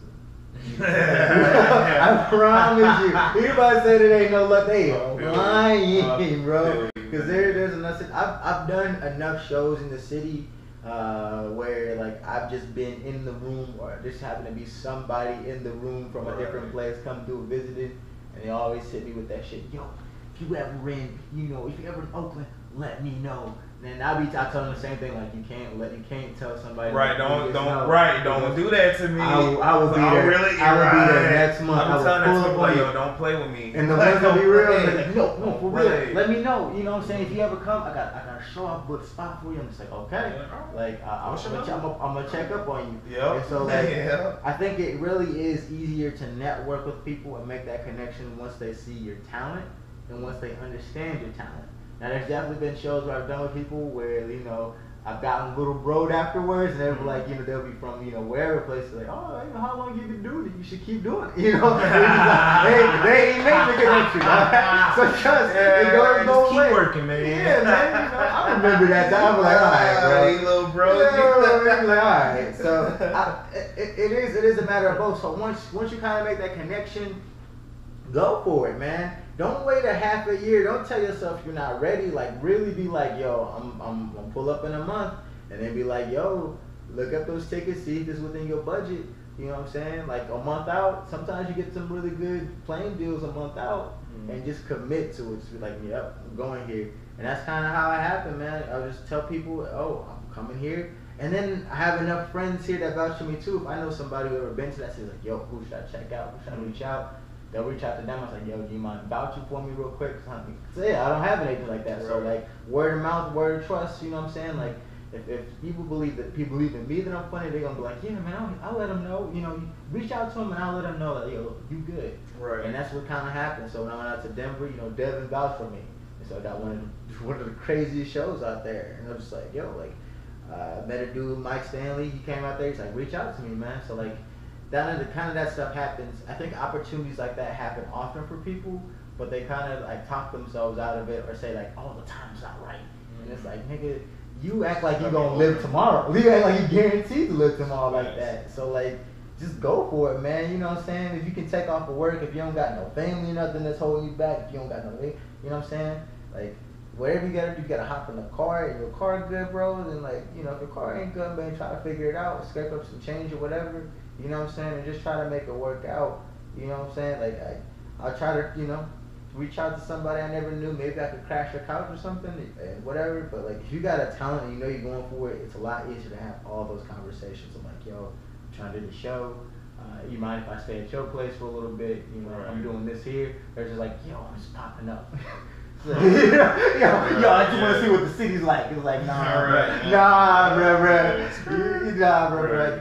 I promise you. Everybody said it ain't no luck. They lying, bro. Because there's enough. I've done enough shows in the city where like I've just been in the room, or just happened to be somebody in the room from a different place come through visiting, and they always hit me with that shit. Yo, if you ever in, if you ever in Oakland, let me know. And I tell them the same thing, like you can't tell somebody. Right, don't do that to me. I will be there. I will be there next month. I'm telling that to yo, don't play with me. And the ones that be real, like, no, for real. Let me know. You know what I'm saying? If you ever come, I got a show. I'll book a spot for you. I'm just like, okay. Like I'm gonna check up on you. Yeah. And so like, I think it really is easier to network with people and make that connection once they see your talent and once they understand your talent. Now, there's definitely been shows where I've done with people where, I've gotten a little broed afterwards, and they'll be like, they'll be from, wherever places, like, oh, how long you been doing it? You should keep doing it, They ain't made the connection, So trust, it goes no way. Keep working, man. Yeah, man, I remember that time. I'm like, all right, bro. You little bro. Yeah, like, all right. So, it is a matter of both. So, once you kind of make that connection, go for it, man. Don't wait a half a year. Don't tell yourself you're not ready. Like, really be like, yo, I'm gonna pull up in a month, and then be like, yo, look up those tickets, see if it's within your budget. You know what I'm saying? Like a month out. Sometimes you get some really good plane deals a month out, and just commit to it. Just be like, yep, I'm going here. And that's kind of how it happened, man. I would just tell people, oh, I'm coming here. And then I have enough friends here that vouch for me too. If I know somebody who ever been to that, say like, yo, who should I check out? Who should I reach out? They'll reach out to them. I was like, yo, do you mind vouching for me real quick? So yeah, I don't have an agent like that. Right. So like, word of mouth, word of trust. You know what I'm saying? Like, if people believe in me that I'm funny, they're gonna be like, yeah, man, I'll let them know. Reach out to them and I'll let them know that, yo, you good. Right. And that's what kind of happened. So when I went out to Denver, Devin vouched for me, and so I got one of the craziest shows out there. And I was just like, yo, like, I met a dude, Mike Stanley. He came out there. He's like, reach out to me, man. So like. That stuff happens. I think opportunities like that happen often for people, but they kind of like talk themselves out of it or say like, "Oh, the time's not right," and it's like, nigga, you act like you gonna live tomorrow. You act like you guaranteed to live tomorrow like that. So like, just go for it, man. You know what I'm saying? If you can take off of work, if you don't got no family, nothing that's holding you back, if you don't got no, you know what I'm saying? Like, whatever you gotta do, you gotta hop in the car. And your car good, bro. Then like, if your car ain't good, man, try to figure it out, scrape up some change or whatever. You know what I'm saying? And just try to make it work out. You know what I'm saying? Like, I'll try to, reach out to somebody I never knew. Maybe I could crash your couch or something, whatever. But, like, if you got a talent and you're going for it, it's a lot easier to have all those conversations. I'm like, yo, I'm trying to do the show. You mind if I stay at your place for a little bit? Right. I'm doing this here. They're just like, yo, I'm just popping up. So, yo, I just want to see what the city's like. It's like, nah, bro. You got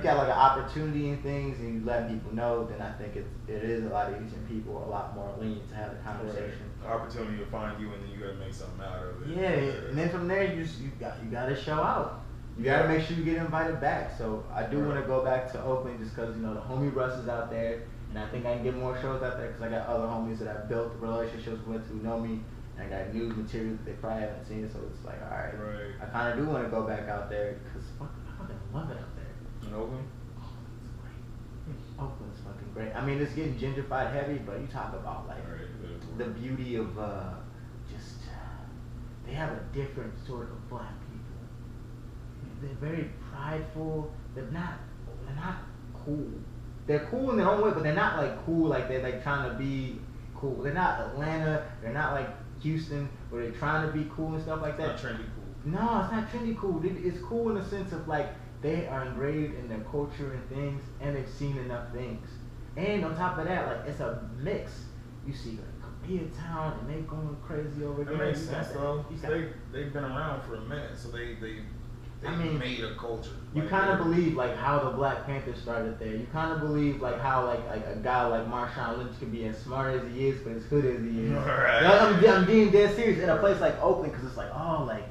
like an opportunity in things, and you let people know. Then I think it is a lot easier. People are a lot more lenient to have the conversation. Right. Opportunity to find you, and then you got to make something out of it. Yeah, and then from there, you got to show out. You got to make sure you get invited back. So I do want to go back to Oakland just because, the homie Russ is out there. And I think I can get more shows out there because I got other homies that I've built relationships with who know me. And I got new material that they probably haven't seen. So it's like, all right. I kind of do want to go back out there because I fucking love it out there. In Oakland? Oh, it's great. Oakland's fucking great. I mean, it's getting gentrified heavy, but you talk about like the beauty of just, they have a different sort of black people. They're very prideful. They're not cool. They're cool in their own way, but they're not like cool like they're like trying to be cool. They're not Atlanta. They're not like Houston where they're trying to be cool and stuff like that. It's not trendy cool. No, it's not trendy cool. It's cool in the sense of like they are engraved in their culture and things, and they've seen enough things. And on top of that, like it's a mix. You see like Koreatown and they going crazy over there. That makes sense though. They've been around for a minute, so they made a culture. You kind of believe like how the Black Panthers started there. You kind of believe like how like a guy like Marshawn Lynch can be as smart as he is, but as hood as he is. Right. I'm being dead serious in a place like Oakland because it's like, oh, like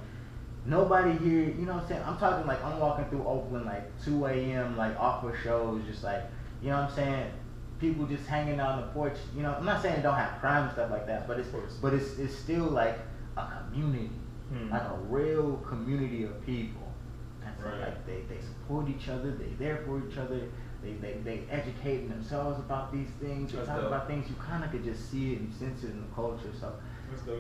nobody here. You know what I'm saying? I'm talking like I'm walking through Oakland like 2 a.m. like off of shows, just like, you know what I'm saying? People just hanging out on the porch. You know, I'm not saying they don't have crime and stuff like that, but it's still like a community, like a real community of people. Like they support each other, they there for each other, they educating themselves about these things, they talk about things, you kind of could just see it and sense it in the culture. So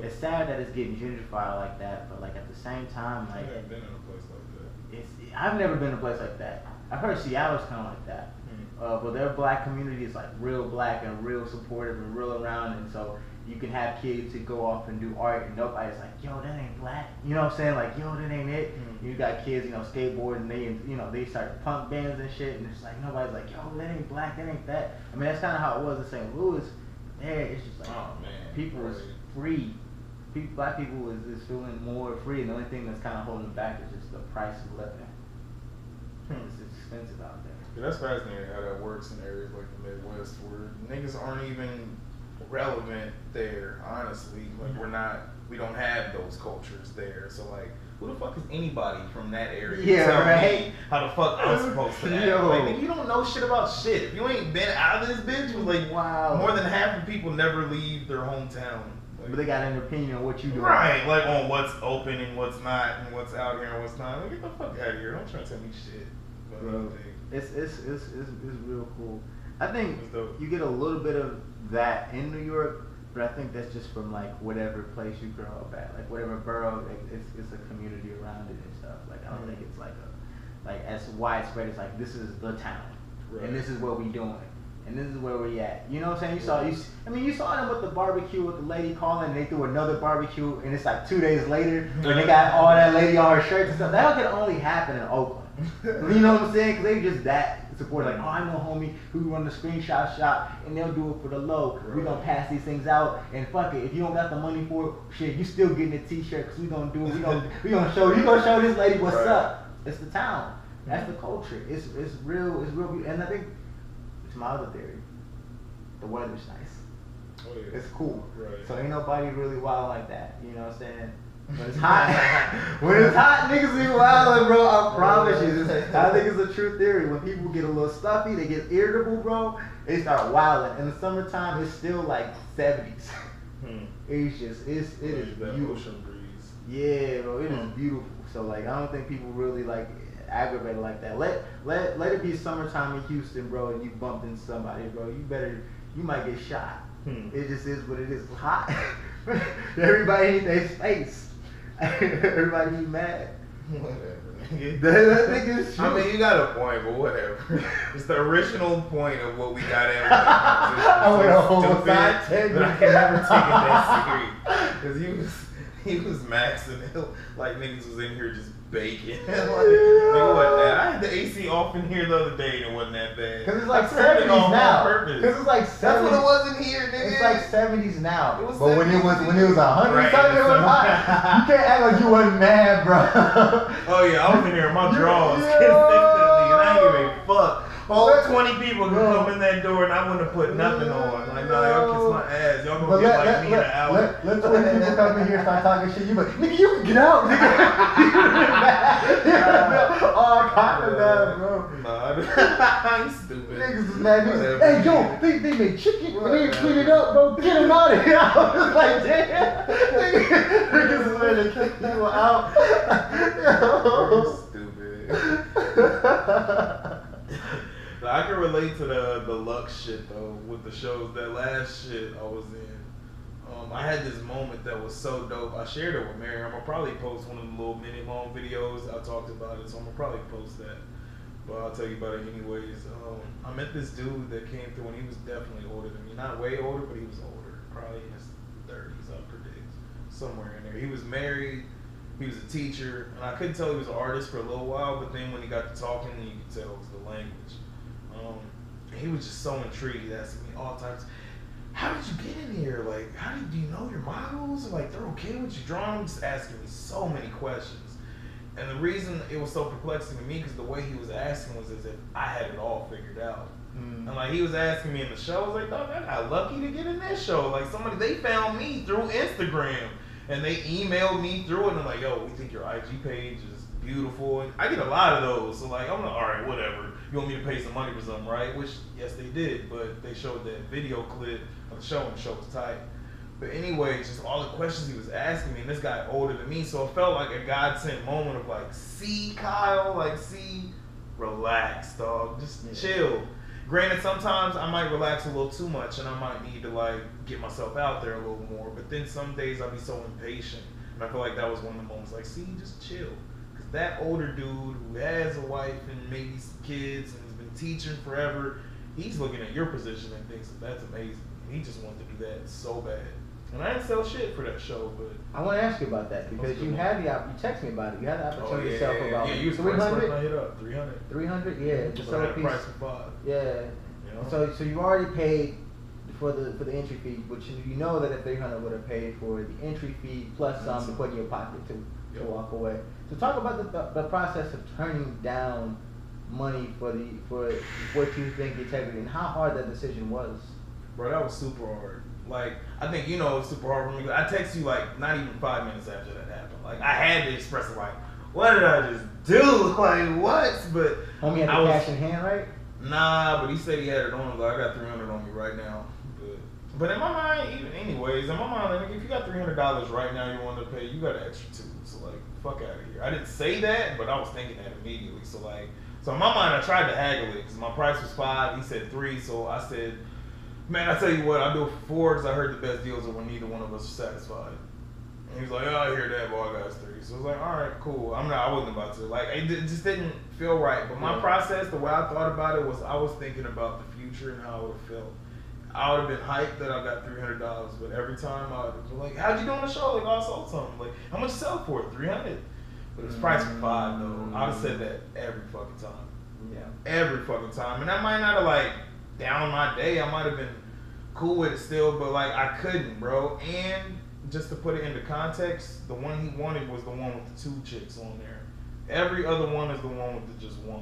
it's sad that it's getting gentrified like that, but like at the same time, like I've never been in a place like that. I've never been in a place like that. I've heard Seattle's kind of like that, but their black community is like real black and real supportive and real around, and so you can have kids who go off and do art and nobody's like, yo, that ain't black. You know what I'm saying? Like, yo, that ain't it. You got kids, skateboarding, they start punk bands and shit, and it's like nobody's like, yo, that ain't black, that ain't that. I mean, that's kind of how it was in St. Louis. There, it's just like, people is free. Black people is feeling more free, and the only thing that's kind of holding back is just the price of living. It's expensive out there. Yeah, that's fascinating how that works in areas like the Midwest where niggas aren't even relevant there, honestly. Like we don't have those cultures there. So like, who the fuck is anybody from that area? Yeah, right. How the fuck I'm supposed to act? Like, you don't know shit about shit. If you ain't been out of this bitch, with like more than half the people never leave their hometown. Like, but they got an opinion on what you do. Right, like on what's open and what's not, and what's out here and what's not. Like, get the fuck out of here! Don't try to tell me shit. Bro, it's real cool. I think you get a little bit of that in New York, but I think that's just from like whatever place you grow up at, like whatever borough. It's a community around it and stuff. Like I don't think it's like as widespread as like this is the town, and this is what we doing, and this is where we at. You know what I'm saying? You saw them with the barbecue with the lady calling, and they threw another barbecue, and it's like 2 days later, and they got all that lady on her shirts and stuff. That can only happen in Oakland. You know what I'm saying? Because they just that support. Like, oh, I know a homie who run the screenshot shop, and they'll do it for the low. We're gonna pass these things out, and fuck it. If you don't got the money for it, shit, you still getting a T-shirt because we gonna do it. We gonna show this lady what's up. It's the town. That's the culture. It's real. It's real. And I think it's my other theory. The weather's nice. Oh, yeah. It's cool. Right. So ain't nobody really wild like that. You know what I'm saying? When it's hot, niggas be wildin', bro. I promise you. I think it's a true theory. When people get a little stuffy, they get irritable, bro. They start wildin'. In the summertime, it's still like 70s. It's just, it is beautiful. Ocean breeze. Yeah, bro. It is beautiful. So like, I don't think people really like aggravate it like that. Let it be summertime in Houston, bro, and you bumped into somebody, bro. You might get shot. It just is what it is. It's hot. Everybody need their space. Everybody be mad. Whatever. That nigga is true. I mean, you got a point, but whatever. It's the original point of what we got in with that conversation. I went a whole side but I can never take it that serious. Cause he was maxing it. Like niggas was in here just baking. Like, nigga, wasn't that? I had the AC off in here the other day and it wasn't that bad. Cause it's like 70s now. Cause it's like 70s. That's what it was in here, nigga. It's like 70s now. It was but 70s when it was 100 right, something, it was hot. You can't act like you wasn't mad, bro. Oh yeah, I was in here in my drawers consistently, and I ain't even fuck. All 20 people could come in that door and I wouldn't have put nothing on. Like, nah, y'all kiss my ass. Y'all gonna get like me in an hour. Let 20 people come in here and start talking shit. You like, nigga, you can get out, nigga. All kind of that, bro. Nah, I'm stupid. Niggas is mad. Niggas, hey, yo, they made chicken. They didn't clean it up, bro. Get them out of here. I was like, damn. Niggas is ready to kick people out. Stupid. I can relate to the luck shit though with the shows. That last shit I was in, I had this moment that was so dope. I shared it with Mary. I'm gonna probably post one of the little minute long videos. I talked about it, so I'm gonna probably post that. But I'll tell you about it anyways. I met this dude that came through and he was definitely older than me. Not way older, but he was older. Probably in his 30s, I predict. Somewhere in there. He was married. He was a teacher, and I couldn't tell he was an artist for a little while, but then when he got to talking, you could tell it was the language. He was just so intrigued, asking me all types. How did you get in here? Like, do you know your models? Or like, they're okay with you drawing? Just asking me so many questions. And the reason it was so perplexing to me, because the way he was asking was as if I had it all figured out. And like, he was asking me in the show, I was like, dog, I got lucky to get in this show. Like, they found me through Instagram. And they emailed me through it, and they're like, yo, we think your IG page is beautiful. And I get a lot of those. So like, I'm like, all right, whatever. You want me to pay some money for something, right? Which, yes, they did. But they showed that video clip of the show, and the show was tight. But anyway, just all the questions he was asking me, and this guy older than me, so it felt like a godsend moment of like, see, Kyle, like, see, relax, dog. Just chill. Granted, sometimes I might relax a little too much, and I might need to like get myself out there a little more. But then some days I'll be so impatient, and I feel like that was one of the moments. Like, see, just chill, because that older dude who has a wife and maybe some kids and has been teaching forever, he's looking at your position and thinks that's amazing. And he just wanted to do that so bad. And I didn't sell shit for that show, but I want to ask you about that because you had you texted me about it. You had the opportunity to sell for about you was 300. I hit up 300. 300, yeah. Just sell a piece. Price for 5. Yeah. You know? So you already paid for the entry fee, which you know that if 300 would have paid for the entry fee plus some to put in your pocket to walk away. So talk about the process of turning down money for what you think integrity and how hard that decision was. Bro, that was super hard. Like, I think you know it's super hard for me. I text you like not even 5 minutes after that happened. Like, I had to express it like, what did I just do? Like, what? But homie had the cash in hand, right? Nah, but he said he had it on him. Like, I got 300 on me right now. But in my mind, even anyways, in my mind, like, if you got $300 right now you want to pay, you got an extra 2. So like, fuck out of here. I didn't say that, but I was thinking that immediately. So like, so in my mind, I tried to haggle it because my price was 5. He said 3. So I said, man, I tell you what, I'll do it for 4 because I heard the best deals are when neither one of us are satisfied. And he was like, oh, I hear that, boy, I got 3. So I was like, all right, cool. I wasn't about to. Like, it just didn't feel right. But my process, the way I thought about it was I was thinking about the future and how it would have felt. I would have been hyped that I got $300, but every time I would have been like, how'd you do on the show? Like, oh, I sold something. Like, how much you sell for it? 300. But it was priced for 5 though. I would have said that every fucking time. Yeah. Every fucking time. And that might not have like down my day. I might have been cool with it still, but like I couldn't, bro. And just to put it into context, the one he wanted was the one with the 2 chicks on there. Every other one is the one with the just 1.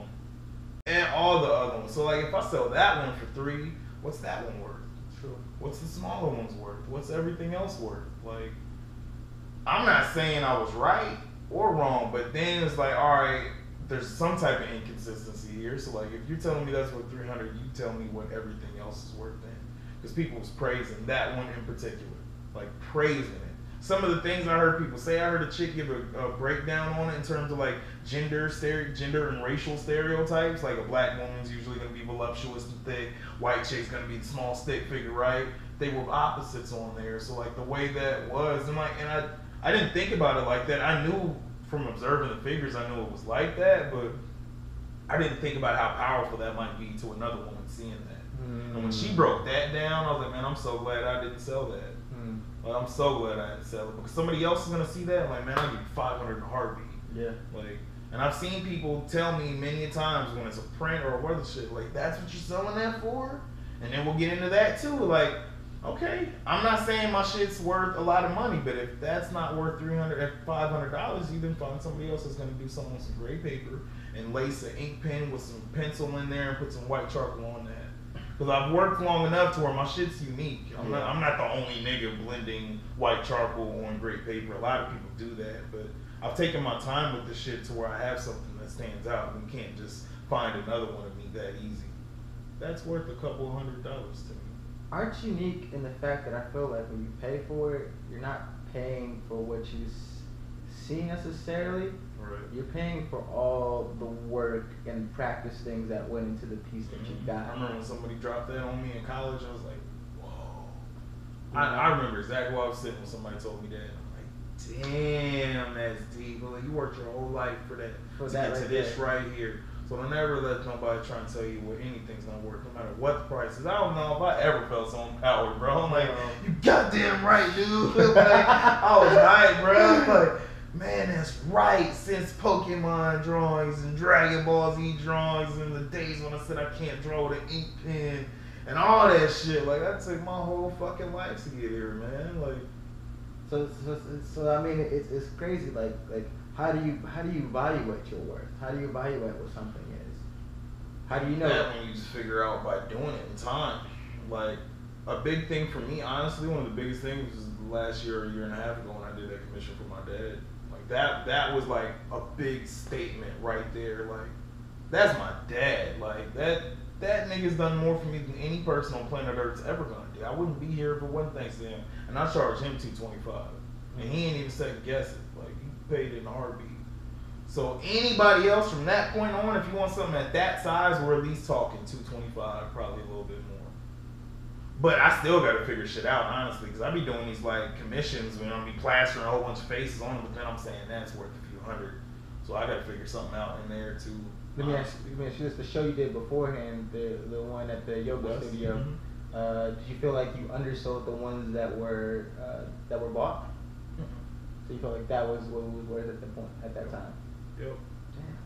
And all the other ones. So like if I sell that one for 3, what's that one worth? True. What's the smaller one's worth? What's everything else worth? Like, I'm not saying I was right or wrong, but then it's like, all right, there's some type of inconsistency here. So like, if you're telling me that's worth 300, you tell me what everything else is worth then. Because people was praising that one in particular, like praising it. Some of the things I heard people say, I heard a chick give a breakdown on it in terms of like gender and racial stereotypes. Like a black woman's usually going to be voluptuous and thick, white chick's going to be the small stick figure, right? They were opposites on there. So like the way that was, and I didn't think about it like that. I knew from observing the figures, I knew it was like that, but I didn't think about how powerful that might be to another woman seeing that. And when she broke that down, I was like, man, I'm so glad I didn't sell that. Well, I'm so glad I had to sell it because somebody else is gonna see that. Like, man, I give you 500 in a heartbeat. Yeah. Like, and I've seen people tell me many times when it's a print or a other shit, like, that's what you're selling that for? And then we'll get into that too. Like, okay, I'm not saying my shit's worth a lot of money, but if that's not worth $300, $500, you then find somebody else that's gonna do something with some gray paper and lace an ink pen with some pencil in there and put some white charcoal on that. Because I've worked long enough to where my shit's unique. I'm not the only nigga blending white charcoal on gray paper. A lot of people do that, but I've taken my time with the shit to where I have something that stands out. You can't just find another one of me that easy. That's worth a couple $100 to me. Art's unique in the fact that I feel like when you pay for it, you're not paying for what you see necessarily. Right. You're paying for all the work and practice things that went into the piece that you got. I remember when somebody dropped that on me in college, I was like, whoa. I remember exactly where I was sitting when somebody told me that. I'm like, damn, that's deep. Like, you worked your whole life for that. To get to this right here. So don't ever let nobody try and tell you what anything's gonna work, no matter what the price is. I don't know if I ever felt so empowered, bro. I'm like, you goddamn right, dude. Like, I was right, bro. Like, man, that's right. Since Pokemon drawings and Dragon Ball Z drawings and the days when I said I can't draw with an ink pen and all that shit. Like, that took my whole fucking life to get here, man. Like, so I mean, it's crazy. Like how do you evaluate your worth? How do you evaluate what something is? How do you know? That one you just figure out by doing it in time. Like, a big thing for me, honestly, one of the biggest things was last year or a year and a half ago when I did that commission for my dad. Like, that was like a big statement right there. Like, that's my dad. Like, that nigga's done more for me than any person on planet Earth's ever gonna do. I wouldn't be here if it wasn't thanks to him. And I charged him $225. And he ain't even second guess it. Like, he paid it in a heartbeat. So anybody else from that point on, if you want something at that size, we're at least talking $225, probably a little bit more. But I still gotta figure shit out, honestly, because I be doing these like commissions when I'm be plastering a whole bunch of faces on them, but then I'm saying that's worth a few hundred. So I gotta figure something out in there too. Let me ask you this: the show you did beforehand, the one at the yoga studio. Did you feel like you undersold the ones that were bought? So you felt like that was what it was worth at that time? Yep. Damn.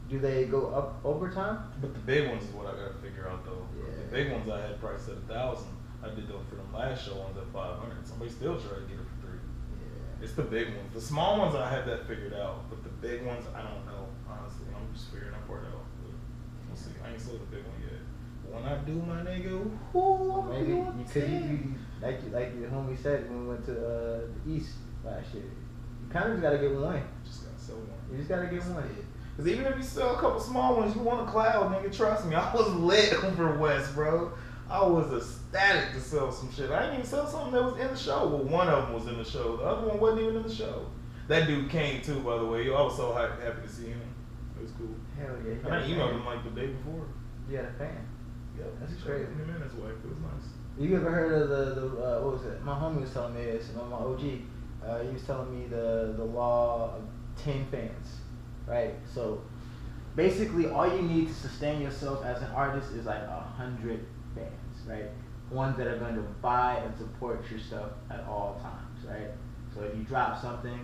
Do they go up over time? But the big ones is what I gotta figure out though. Yeah. The big ones I had priced at $1,000. I did those for them last show ones at $500. Somebody still tried to get it for $3. Yeah. It's the big ones. The small ones I had that figured out, but the big ones I don't know. Honestly, I'm just figuring that part out. But we'll see. I ain't sold the big one yet. But when I do, my nigga, maybe you like the homie said when we went to the East last year. You kind of just gotta get one. Just gotta sell one. You just gotta get one. Because even if you sell a couple small ones, you want a cloud, nigga. Trust me, I was lit over West, bro. I was ecstatic to sell some shit. I didn't even sell something that was in the show. Well, one of them was in the show. The other one wasn't even in the show. That dude came too, by the way. I was so happy to see him. It was cool. Hell yeah. And I emailed him like the day before. You had a fan. Yep. That's crazy. Him and his wife. It was nice. You ever heard of the what was it? My homie was telling me this, my OG. He was telling me the law of 10 fans, right? So basically, all you need to sustain yourself as an artist is like 100 fans, right? Ones that are going to buy and support your stuff at all times, right? So if you drop something,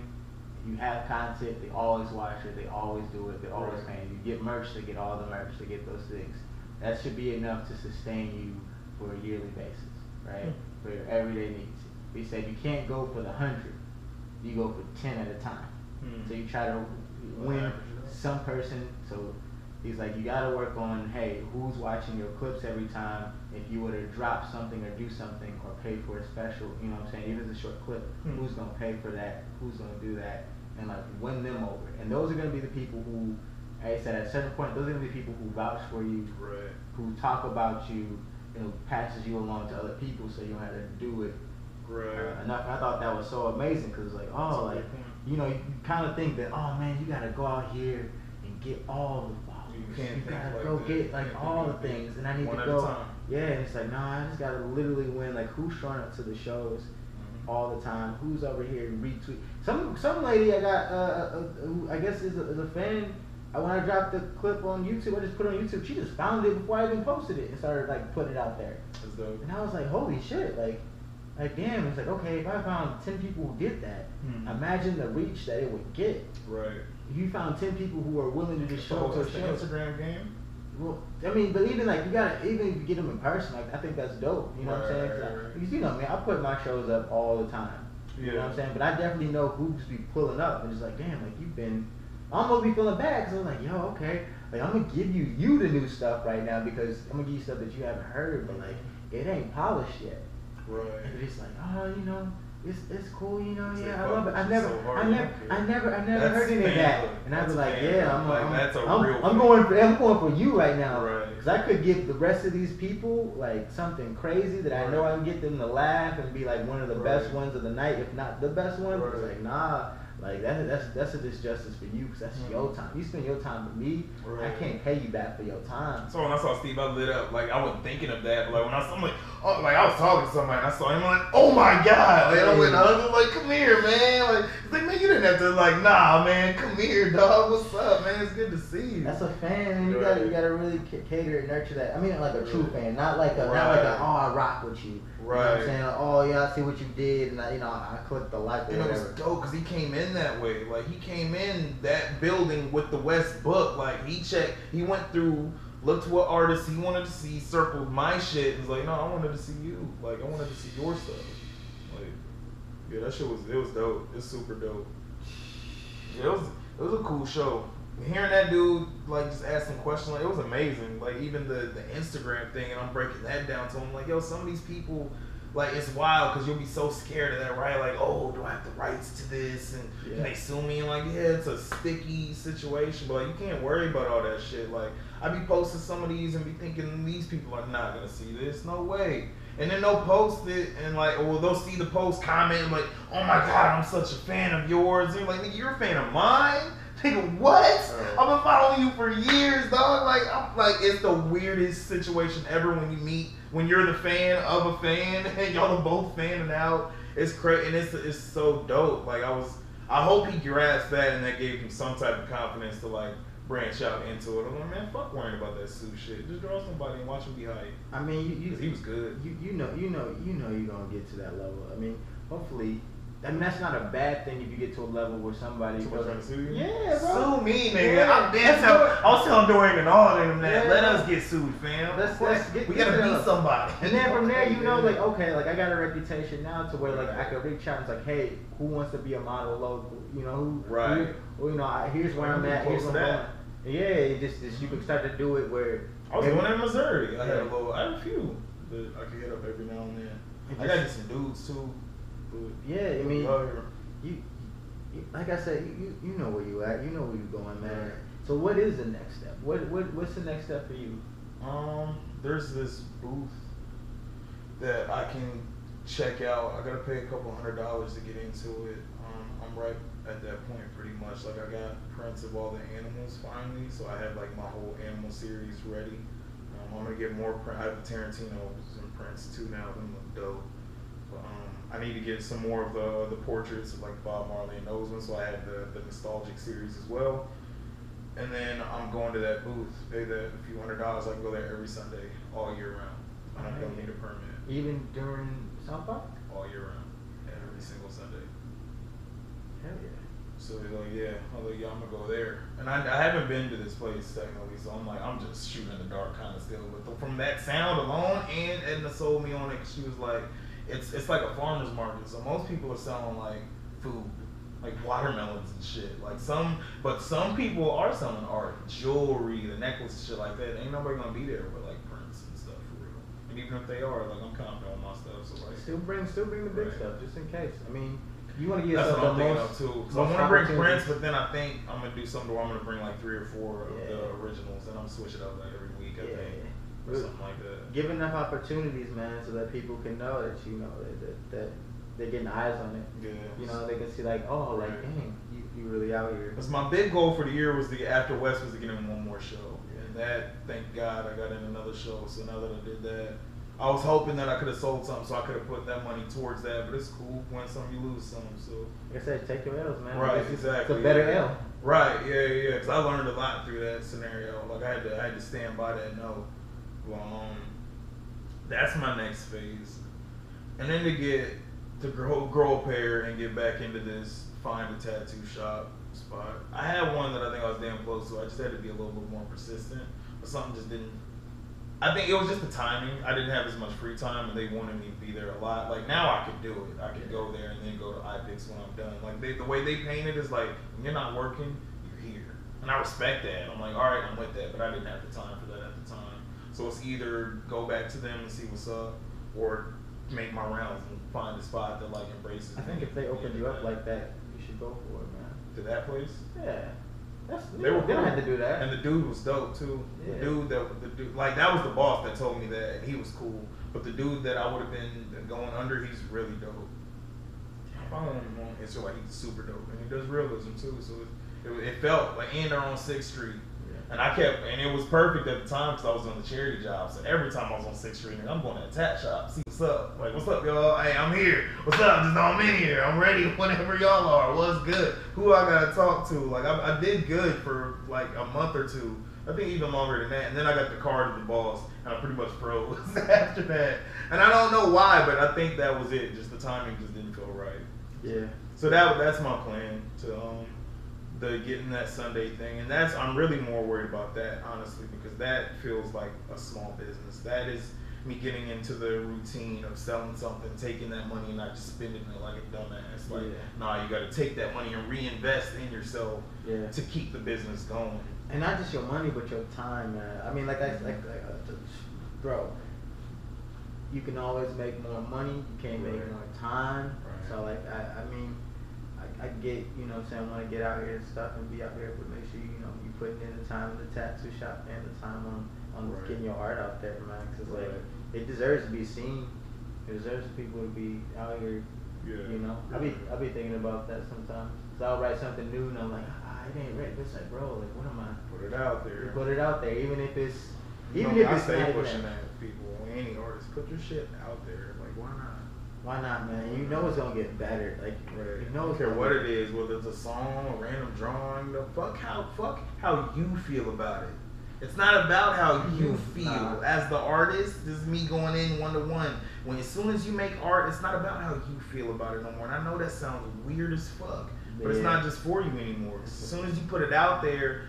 you have content, they always watch it, they always do it, they're always paying you. You get merch, they get all the merch, they get those things. That should be enough to sustain you for a yearly basis, right? For your everyday needs. We said you can't go for the 100, you go for 10 at a time. So you try to win some person. So he's like, you gotta work on, hey, who's watching your clips every time? If you were to drop something or do something or pay for a special, you know what I'm saying? Even if it's a short clip, who's gonna pay for that? Who's gonna do that? And like win them over. And those are gonna be the people who, like I said, at a certain point, those are gonna be people who vouch for you, who talk about you, passes you along to other people, so you don't have to do it enough. I thought that was so amazing because like, you kind of think that, oh man, you gotta go out here and get all the followers. You gotta go get like all the things, and I need to go. Yeah, and it's like, nah, I just gotta literally win. Like, who's showing up to the shows all the time? Who's over here and retweet? Some lady I got, who I guess is a fan. When I dropped the clip on YouTube, I just put it on YouTube. She just found it before I even posted it and started like putting it out there. And I was like, holy shit, like Like, damn, it's like, okay, if I found 10 people who did that, imagine the reach that it would get. Right. If you found 10 people who are willing to just show up to a show. Instagram game? Well, I mean, but even like, you gotta, even if you get them in person, like, I think that's dope. You know what I'm saying? Because, you know, man, I put my shows up all the time. You know what I'm saying? But I definitely know who's be pulling up and it's like, damn, like, you've been, I almost be feeling bad because I'm like, yo, okay, like, I'm gonna give you the new stuff right now because I'm gonna give you stuff that you haven't heard, but like, it ain't polished yet. Right. And it's like, oh, you know, it's cool, you know, it's yeah, like, I love it. I never heard any of that. And I'd be like, I'm going for you right now. Right. Because I could give the rest of these people like something crazy that I know I can get them to laugh and be like one of the best ones of the night, if not the best one. But it's like, nah. Like that's a disjustice for you because that's your time. You spend your time with me. I can't pay you back for your time. So when I saw Steve, I lit up. Like I wasn't thinking of that. But like when I'm like, oh, like I was talking to somebody and I saw him, I'm like, oh my god! Like I was like, come here, man. Like he's like, man, you didn't have to. Like, nah, man, come here, dog. What's up, man? It's good to see you. That's a fan. You gotta really cater and nurture that. I mean, like a true fan, not like a oh, I rock with you. Right. You know what I'm saying? Like, oh yeah, I see what you did, and I clicked the like or whatever. And it was dope because he came in that way. Like he came in that building with the West book. Like he went through, looked what artists he wanted to see, circled my shit, and was like, no, I wanted to see you. Like I wanted to see your stuff. Like, yeah, that shit was dope. It's super dope. Yeah, it was a cool show. Hearing that dude like just ask some questions, like it was amazing. Like even the Instagram thing, and I'm breaking that down to him. Like, yo, some of these people, like it's wild because you'll be so scared of that, right? Like, oh, do I have the rights to this? And can they sue me? And like, yeah, it's a sticky situation, but like you can't worry about all that shit. Like I be posting some of these and be thinking these people are not gonna see this. No way. And then they'll post it and like, or they'll see the post, comment and like, oh my god, I'm such a fan of yours. And you're like, nigga, you're a fan of mine? Nigga, what? I've been following you for years, dog. Like, it's the weirdest situation ever when you meet, when you're the fan of a fan and y'all are both fanning out. It's crazy and it's so dope. Like I hope he grasped that and that gave him some type of confidence to like branch out into it. I'm like, man, fuck worrying about that Sue shit. Just draw somebody and watch him be hype. I mean, he was good. You know you're gonna get to that level. I mean, hopefully. I mean, that's not a bad thing if you get to a level where somebody goes, trying to sue you? Yeah, bro. Sue me, nigga. I was telling Dorian and all of them that. Let us get sued, fam. We gotta beat somebody. And then from there, you know, like, okay, like I got a reputation now to where like I can reach out and it's like, hey, who wants to be a model local? You know, who you know, here's where I'm at, here's where I'm going. Yeah, just you can start to do it where. I was doing it in Missouri. I had a few that I could hit up every now and then. I got some dudes too. Yeah, I mean, you like I said, you know where you at, you know where you going, man. So what is the next step? What's the next step for you? There's this booth that I can check out. I gotta pay a couple $100 to get into it. I'm right at that point pretty much. Like I got prints of all the animals finally, so I have like my whole animal series ready. I'm gonna get more print. I have the Tarantino's and prints too now. Them look dope. But, I need to get some more of the portraits of like Bob Marley and those ones, so I have the nostalgic series as well. And then I'm going to that booth, pay a few $100. I can go there every Sunday, all year round. I don't need a permit. Even during South Park? All year round, every single Sunday. Hell yeah. So they're like, I'm gonna go there. And I haven't been to this place technically, so I'm just shooting in the dark kind of still. But from that sound alone, and Edna sold me on it, 'cause she was like, it's like a farmer's market, so most people are selling like food, like watermelons and shit. Like some people are selling art, jewelry, the necklaces, shit like that. Ain't nobody gonna be there with like prints and stuff for real. And even if they are, like I'm confident on my stuff, so like still bring the big stuff just in case. I mean, you want to get that's yourself what I'm thinking of too. So I'm gonna bring prints, but then I think I'm gonna do something where I'm gonna bring like 3 or 4 of the originals, and I'm gonna switch it up like every week. I think. Or something like that. Give enough opportunities, man, so that people can know that that they're getting eyes on it. Yeah. You know, they can see like, oh, like dang, you really out here. Because my big goal for the year was after West was to get in one more show, and that, thank God, I got in another show. So now that I did that, I was hoping that I could have sold something, so I could have put that money towards that. But it's cool. Win some, you lose some. So like I said, take your L's, man. Right, exactly. It's a better L. Right, yeah. Because I learned a lot through that scenario. Like I had to stand by that no. Well, that's my next phase. And then to grow a pair and get back into this, find a tattoo shop spot. I had one that I think I was damn close to. I just had to be a little bit more persistent, but something just didn't. I think it was just the timing. I didn't have as much free time, and they wanted me to be there a lot. Like now, I could do it. I could go there and then go to iPix when I'm done. Like the way they paint it is like when you're not working, you're here, and I respect that. I'm like, all right, I'm with that, but I didn't have the time for that at the time. So it's either go back to them and see what's up, or make my rounds and find a spot that like embraces. I think if they opened you up like that, you should go for it, man. To that place? Yeah. They don't have to do that. And the dude was dope too. Yeah. The dude like that was the boss that told me that, and he was cool. But the dude that I would have been going under, he's really dope. I follow him on Instagram, like he's super dope, and he does realism too. So it felt like, and they're on 6th Street. And and it was perfect at the time because I was on the charity job. So every time I was on 6th Street, I'm going to that tat shop, see what's up. Like, what's up, y'all? Hey, I'm here. What's up? Just know I'm in here. I'm ready whenever y'all are. What's good? Who I got to talk to? Like, I did good for like a month or two. I think even longer than that. And then I got the card of the boss, and I pretty much froze after that. And I don't know why, but I think that was it. Just the timing just didn't feel right. Yeah. So that's my plan to getting that Sunday thing, and I'm really more worried about that, honestly, because that feels like a small business. That is me getting into the routine of selling something, taking that money and not just spending it like a dumbass. Like, nah, you got to take that money and reinvest in yourself to keep the business going. And not just your money, but your time, man. I mean, bro, you can always make more money. You can't make more time. Right. So, like, I mean, I get, you know what I'm saying, I want to get out here and stuff and be out here, but make sure, you know, you putting in the time in the tattoo shop and the time on getting your art out there, man. Because, like, it deserves to be seen. It deserves people to be out here, you know. I be thinking about that sometimes. Because I'll write something new and I'm like, it ain't ready. But it's like, bro, like, what am I? Put it out there. Put it out there, even if it's I stay pushing that people, any artist, put your shit out there. Like, why not? Why not, man? You know it's gonna get better. Like, you know, I don't care what it is, whether it's a song, a random drawing. Fuck how you feel about it. It's not about how you feel as the artist. This is me going in 1-to-1. When as soon as you make art, it's not about how you feel about it no more. And I know that sounds weird as fuck, but it's not just for you anymore. As soon as you put it out there,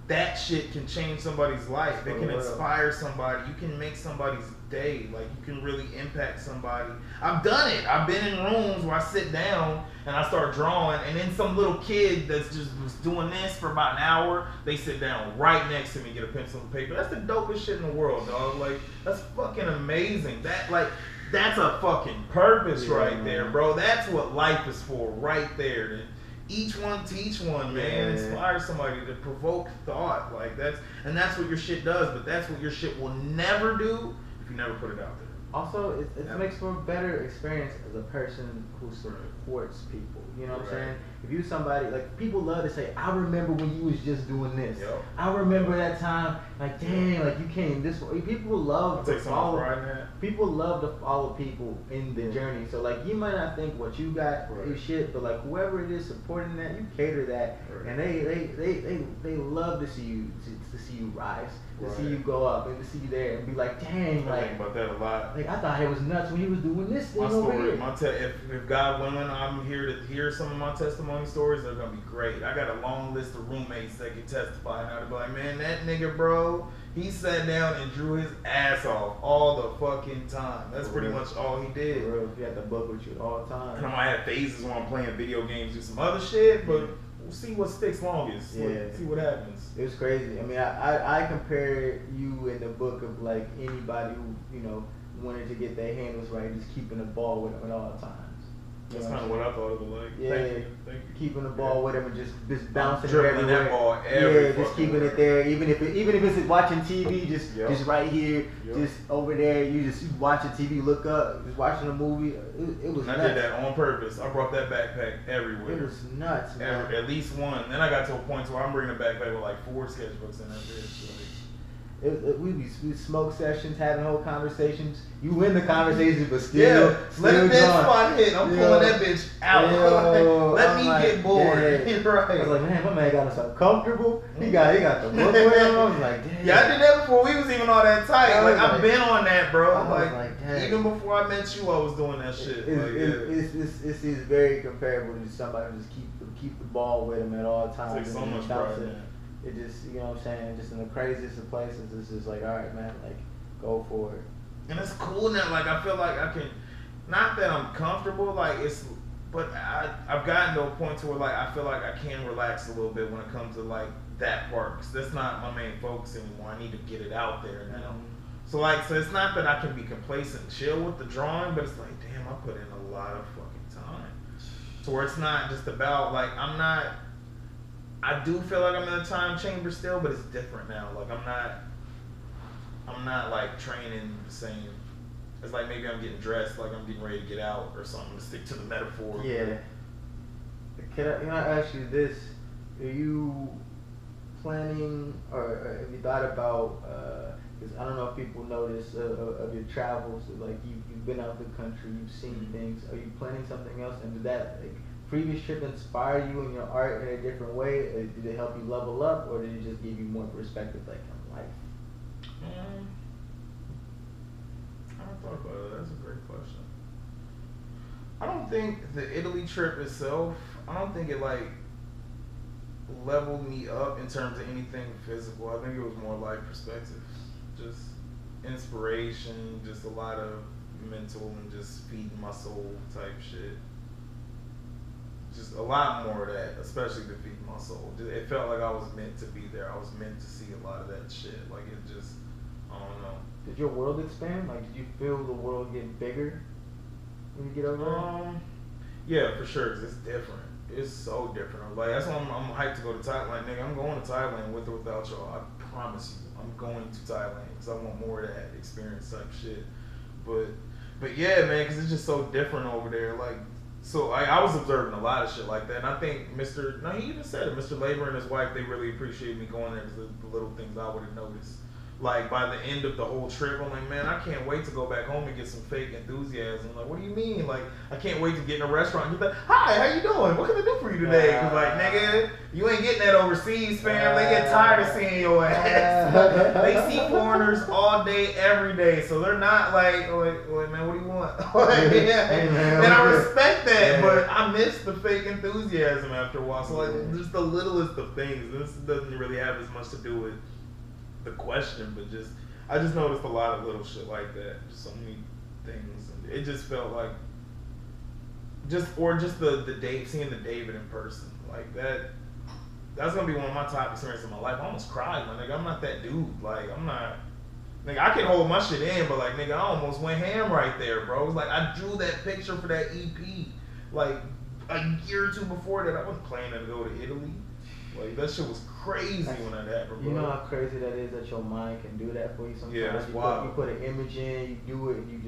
that shit can change somebody's life. It can inspire somebody. You can make somebody's day. Like, you can really impact somebody. I've done it. I've been in rooms where I sit down and I start drawing, and then some little kid that's just was doing this for about an hour, they sit down right next to me, get a pencil and paper. That's the dopest shit in the world, dog. Like, that's fucking amazing. That's a fucking purpose right there, bro. That's what life is for right there. Each one teach one, man. Inspire somebody to provoke thought. Like, that's what your shit does, but that's what your shit will never do if you never put it out there. Also, it makes for a better experience as a person who supports people. You know what I'm saying? If you somebody, like, people love to say, I remember when you was just doing this. I remember that time, like, dang, like, you came this way. People love to follow. People love to follow people in the journey. So, like, you might not think what you got is shit, but, like, whoever it is supporting that, you cater that, and they love to see you rise. To see you go up and to see you there and be like, dang, I think about that a lot. Like, I thought it was nuts when he was doing this thing over here. If God willing, I'm here to hear some of my testimony stories. They're gonna be great. I got a long list of roommates that can testify now to be like, man, that nigga, bro, he sat down and drew his ass off all the fucking time. That's pretty much all he did. For real, he had the book with you all the time. And I might have phases when I'm playing video games, do some other shit, but we'll see what sticks longest. See what happens. It was crazy. I mean, I compare you in the book of, like, anybody who, you know, wanted to get their handles right, just keeping the ball with them at all times. That's kind of what I thought it was like. Thank you. Keeping the ball with him and just bouncing dribbling everywhere. That ball every just keeping it there. Even if it's watching TV, just right here, just over there. You just watching TV, look up, just watching a movie. It was nuts. I did that on purpose. I brought that backpack everywhere. It was nuts, man. At least one. Then I got to a point where I'm bringing a backpack with like 4 sketchbooks in that bitch. We smoke sessions, having whole conversations. You win the conversations, but still, let a dead spot hit. I'm pulling that bitch out. Let me get bored. Right. I was like, man, my man got us uncomfortable. He got the book with him. I was like, damn. Yeah, I did that before we was even all that tight. Like I've been on that, bro. Like even before I met you, I was doing that shit. It seems very comparable to somebody who just keep the ball with him at all times. Takes so much pride, man. It just, you know what I'm saying, just in the craziest of places, it's just like, all right, man, like, go for it. And it's cool now, like, I feel like I can, not that I'm comfortable, like, but I've gotten to a point to where, like, I feel like I can relax a little bit when it comes to, like, that part, because that's not my main focus anymore. I need to get it out there now. Mm-hmm. So it's not that I can be complacent and chill with the drawing, but it's like, damn, I put in a lot of fucking time. So where it's not just about, like, I do feel like I'm in a time chamber still, but it's different now. Like I'm not like training the same. It's like maybe I'm getting dressed, like I'm getting ready to get out or something, to stick to the metaphor. Yeah. Can I ask you this? Are you planning, or have you thought about, because I don't know if people notice of your travels, like you've been out the country, you've seen things. Are you planning something else? And did that, like, previous trip inspire you in your art in a different way? Or did it help you level up, or did it just give you more perspective, like, on life? I haven't thought about it. That's a great question. I don't think the Italy trip itself, I don't think it like leveled me up in terms of anything physical. I think it was more like perspective, just inspiration, just a lot of mental and just feeding my soul type shit. Just a lot more of that, especially to feed my soul. It felt like I was meant to be there. I was meant to see a lot of that shit. Like it just, I don't know. Did your world expand? Like, did you feel the world getting bigger when you get over there? Yeah, for sure, 'cause it's different. It's so different. Like, that's why I'm hyped to go to Thailand. Like, nigga, I'm going to Thailand with or without y'all. I promise you. I'm going to Thailand because I want more of that experience type shit. But yeah, man, because it's just so different over there. Like, so I was observing a lot of shit like that. And I think he even said it, Mr. Labor and his wife, they really appreciated me going there because the little things I would have noticed. Like, by the end of the whole trip, I'm like, man, I can't wait to go back home and get some fake enthusiasm. Like, what do you mean? Like, I can't wait to get in a restaurant and get like, hi, how you doing? What can I do for you today? Because, like, nigga, you ain't getting that overseas, fam. They get tired of seeing your ass. They see foreigners all day, every day. So they're not like man, what do you want? And I respect that, but I miss the fake enthusiasm after a while. So, like, just the littlest of things. This doesn't really have as much to do with the question, but I just noticed a lot of little shit like that. Just so many things. And it just felt like the Dave, seeing the David in person. Like that's gonna be one of my top experiences in my life. I almost cried, my nigga. I'm not that dude. Like, I'm not, nigga, I can hold my shit in, but like, nigga, I almost went ham right there, bro. It's like I drew that picture for that EP like a year or two before that. I wasn't planning to go to Italy. Like, that shit was crazy when that happened, bro. You know how crazy that is, that your mind can do that for you sometimes? Yeah, that's wild. You put an image in, you do it, and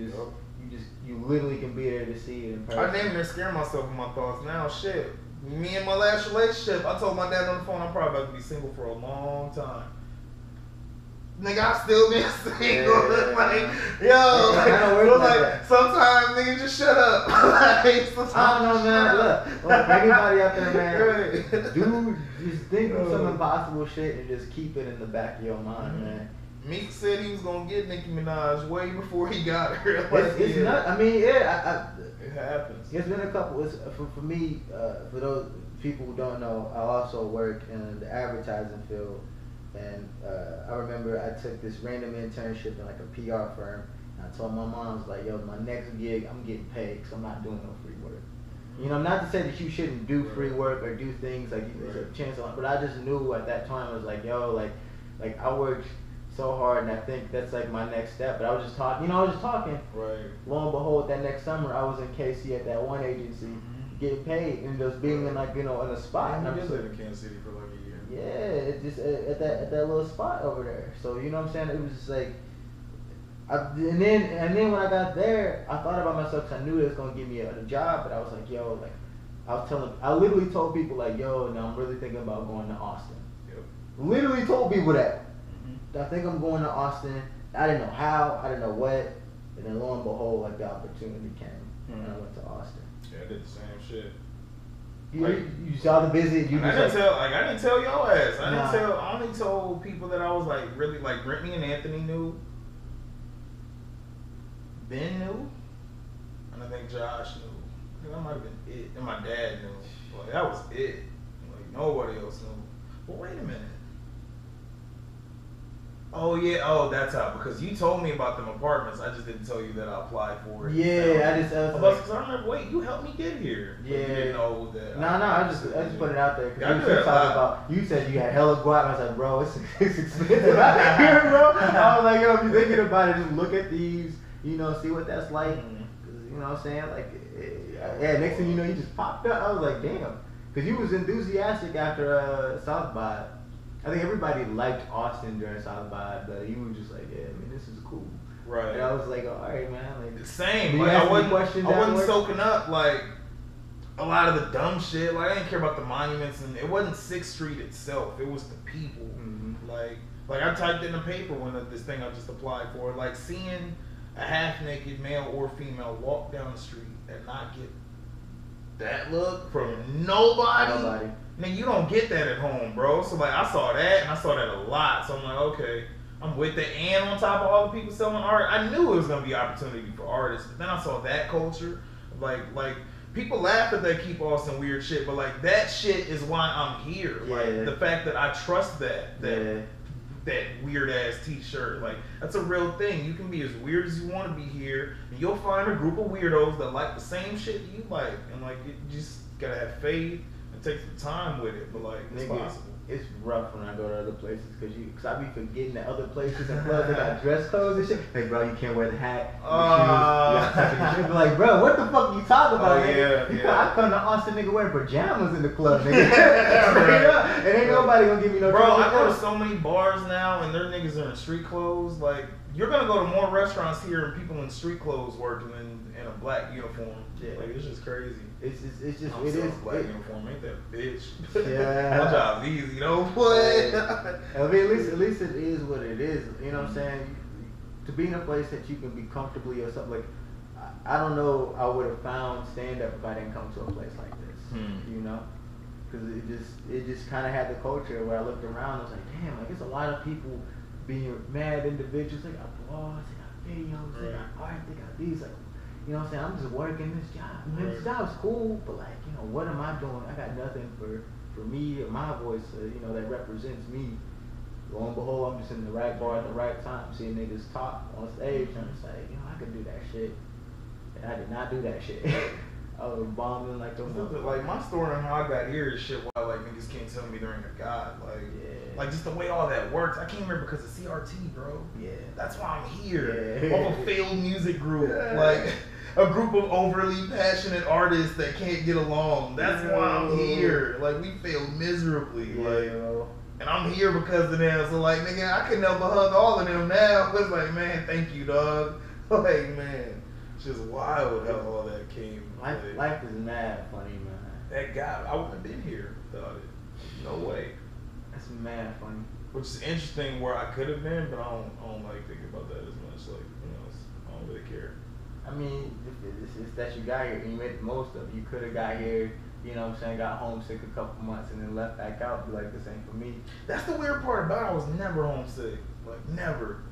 you literally can be there to see it in person. I damn near scare myself with my thoughts now. Shit. Me and my last relationship, I told my dad on the phone I'm probably about to be single for a long time. Nigga, I still been single. Like, sometimes nigga just shut up. I don't know, man. Look, everybody out there, man. Dude, just think of some impossible shit and just keep it in the back of your mind, man. Meek said he was gonna get Nicki Minaj way before he got her. It's not. I mean, yeah. It happens. It's been a couple. For me, for those people who don't know, I also work in the advertising field. And I remember I took this random internship in like a PR firm. And I told my mom, I was like, yo, my next gig, I'm getting paid because I'm not doing no free work. You know, not to say that you shouldn't do free work or do things like there's a chance on, but I just knew at that time, I was like, yo, like I worked so hard, and I think that's like my next step. But I was just talking, Right. Lo and behold, that next summer, I was in KC at that one agency getting paid and just being in like, in a spot. I did live in Kansas City for like a year. Yeah, it's just at that little spot over there. So you know what I'm saying? It was just like, and then when I got there, I thought about myself because I knew it was gonna give me a job. But I was like, yo, like I literally told people like, yo, now I'm really thinking about going to Austin. Yep. Literally told people that. I think I'm going to Austin. I didn't know how, I didn't know what, and then lo and behold, like the opportunity came, and I went to Austin. Yeah, I did the same shit. You saw the visit. I didn't tell your ass. I only told people that I was like really like Brittany and Anthony knew. Ben knew, and I think Josh knew. I think that might have been it, and my dad knew. Like that was it. Like nobody else knew. But wait a minute. Oh yeah, that's how. Because you told me about them apartments, I just didn't tell you that I applied for it. Yeah, I remember. Wait, you helped me get here. Yeah. You didn't know that. No, I just put it out there because you said you had hella guap. I was like, bro, it's expensive out here, bro. I was like, yo, if you're thinking about it, just look at these, you know, see what that's like. You know what I'm saying? Like, yeah. Next thing you know, you just popped up. I was like, damn, because you was enthusiastic after South by. I think everybody liked Austin during South by, but you were just like, yeah, I mean, this is cool. Right. And I was like, all right, man. Like, same. Like, I wasn't soaking up like a lot of the dumb shit. Like I didn't care about the monuments, and it wasn't 6th Street itself. It was the people. Mm-hmm. Like I typed in the paper when this thing I just applied for. Like seeing a half-naked male or female walk down the street and not get that look from nobody. Man, you don't get that at home, bro. So like I saw that, and I saw that a lot. So I'm like, okay, I'm with it. And on top of all the people selling art, I knew it was gonna be an opportunity for artists. But then I saw that culture, like people laugh that they keep Austin weird shit, but like that shit is why I'm here. Yeah. Like the fact that I trust that weird ass t-shirt, like that's a real thing. You can be as weird as you want to be here, and you'll find a group of weirdos that like the same shit you like, and like you just gotta have faith. Take some time with it, but like it's possible. It's rough when I go to other places because I be forgetting that other places and clubs that got dress codes and shit. Like, bro, you can't wear the hat, the shoes. Like, bro, what the fuck you talking about? I come to Austin, nigga, wearing pajamas in the club, nigga. Straight up, and ain't nobody gonna give me no. Bro, I go to so many bars now, and their niggas are in street clothes. Like, you're gonna go to more restaurants here and people in street clothes working in a black uniform. Yeah, like it's just crazy. It's just I'm it is black uniform, ain't that bitch? Yeah, my job's easy, you know what? I mean, at least it is what it is. You know what I'm saying? To be in a place that you can be comfortably or something like, I don't know. I would have found stand up if I didn't come to a place like this. You know, because it just kind of had the culture where I looked around. I was like, damn, like it's a lot of people being mad individuals. They got blogs, they got videos, they got art, they got these like. You know what I'm saying? I'm just working this job. This job's cool, but like, you know, what am I doing? I got nothing for me or my voice, you know, that represents me. Lo and behold, I'm just in the right bar at the right time, seeing niggas talk on stage, and it's like, you know, I could do that shit. And I did not do that shit. I was bombing like those. Like my story on how I got here is shit why like niggas can't tell me there ain't a God. Like just the way all that works. I came here because of CRT, bro. Yeah. That's why I'm here. Yeah. Of a failed music group. Like a group of overly passionate artists that can't get along. That's why I'm here. Like we failed miserably. Like and I'm here because of them. So like nigga, I couldn't help but hug all of them now. It's like, man, thank you, dog. Like, man. It's just wild how all that came. Life is mad funny, man. That guy, I wouldn't have been here without it. No way. That's mad funny. Which is interesting where I could have been, but I don't like thinking about that as much. Like, you know, I don't really care. I mean, it's that you got here and you made the most of it. You could have got here, you know what I'm saying, got homesick a couple months and then left back out. Be like, this ain't for me. That's the weird part about it. I was never homesick. Like, never.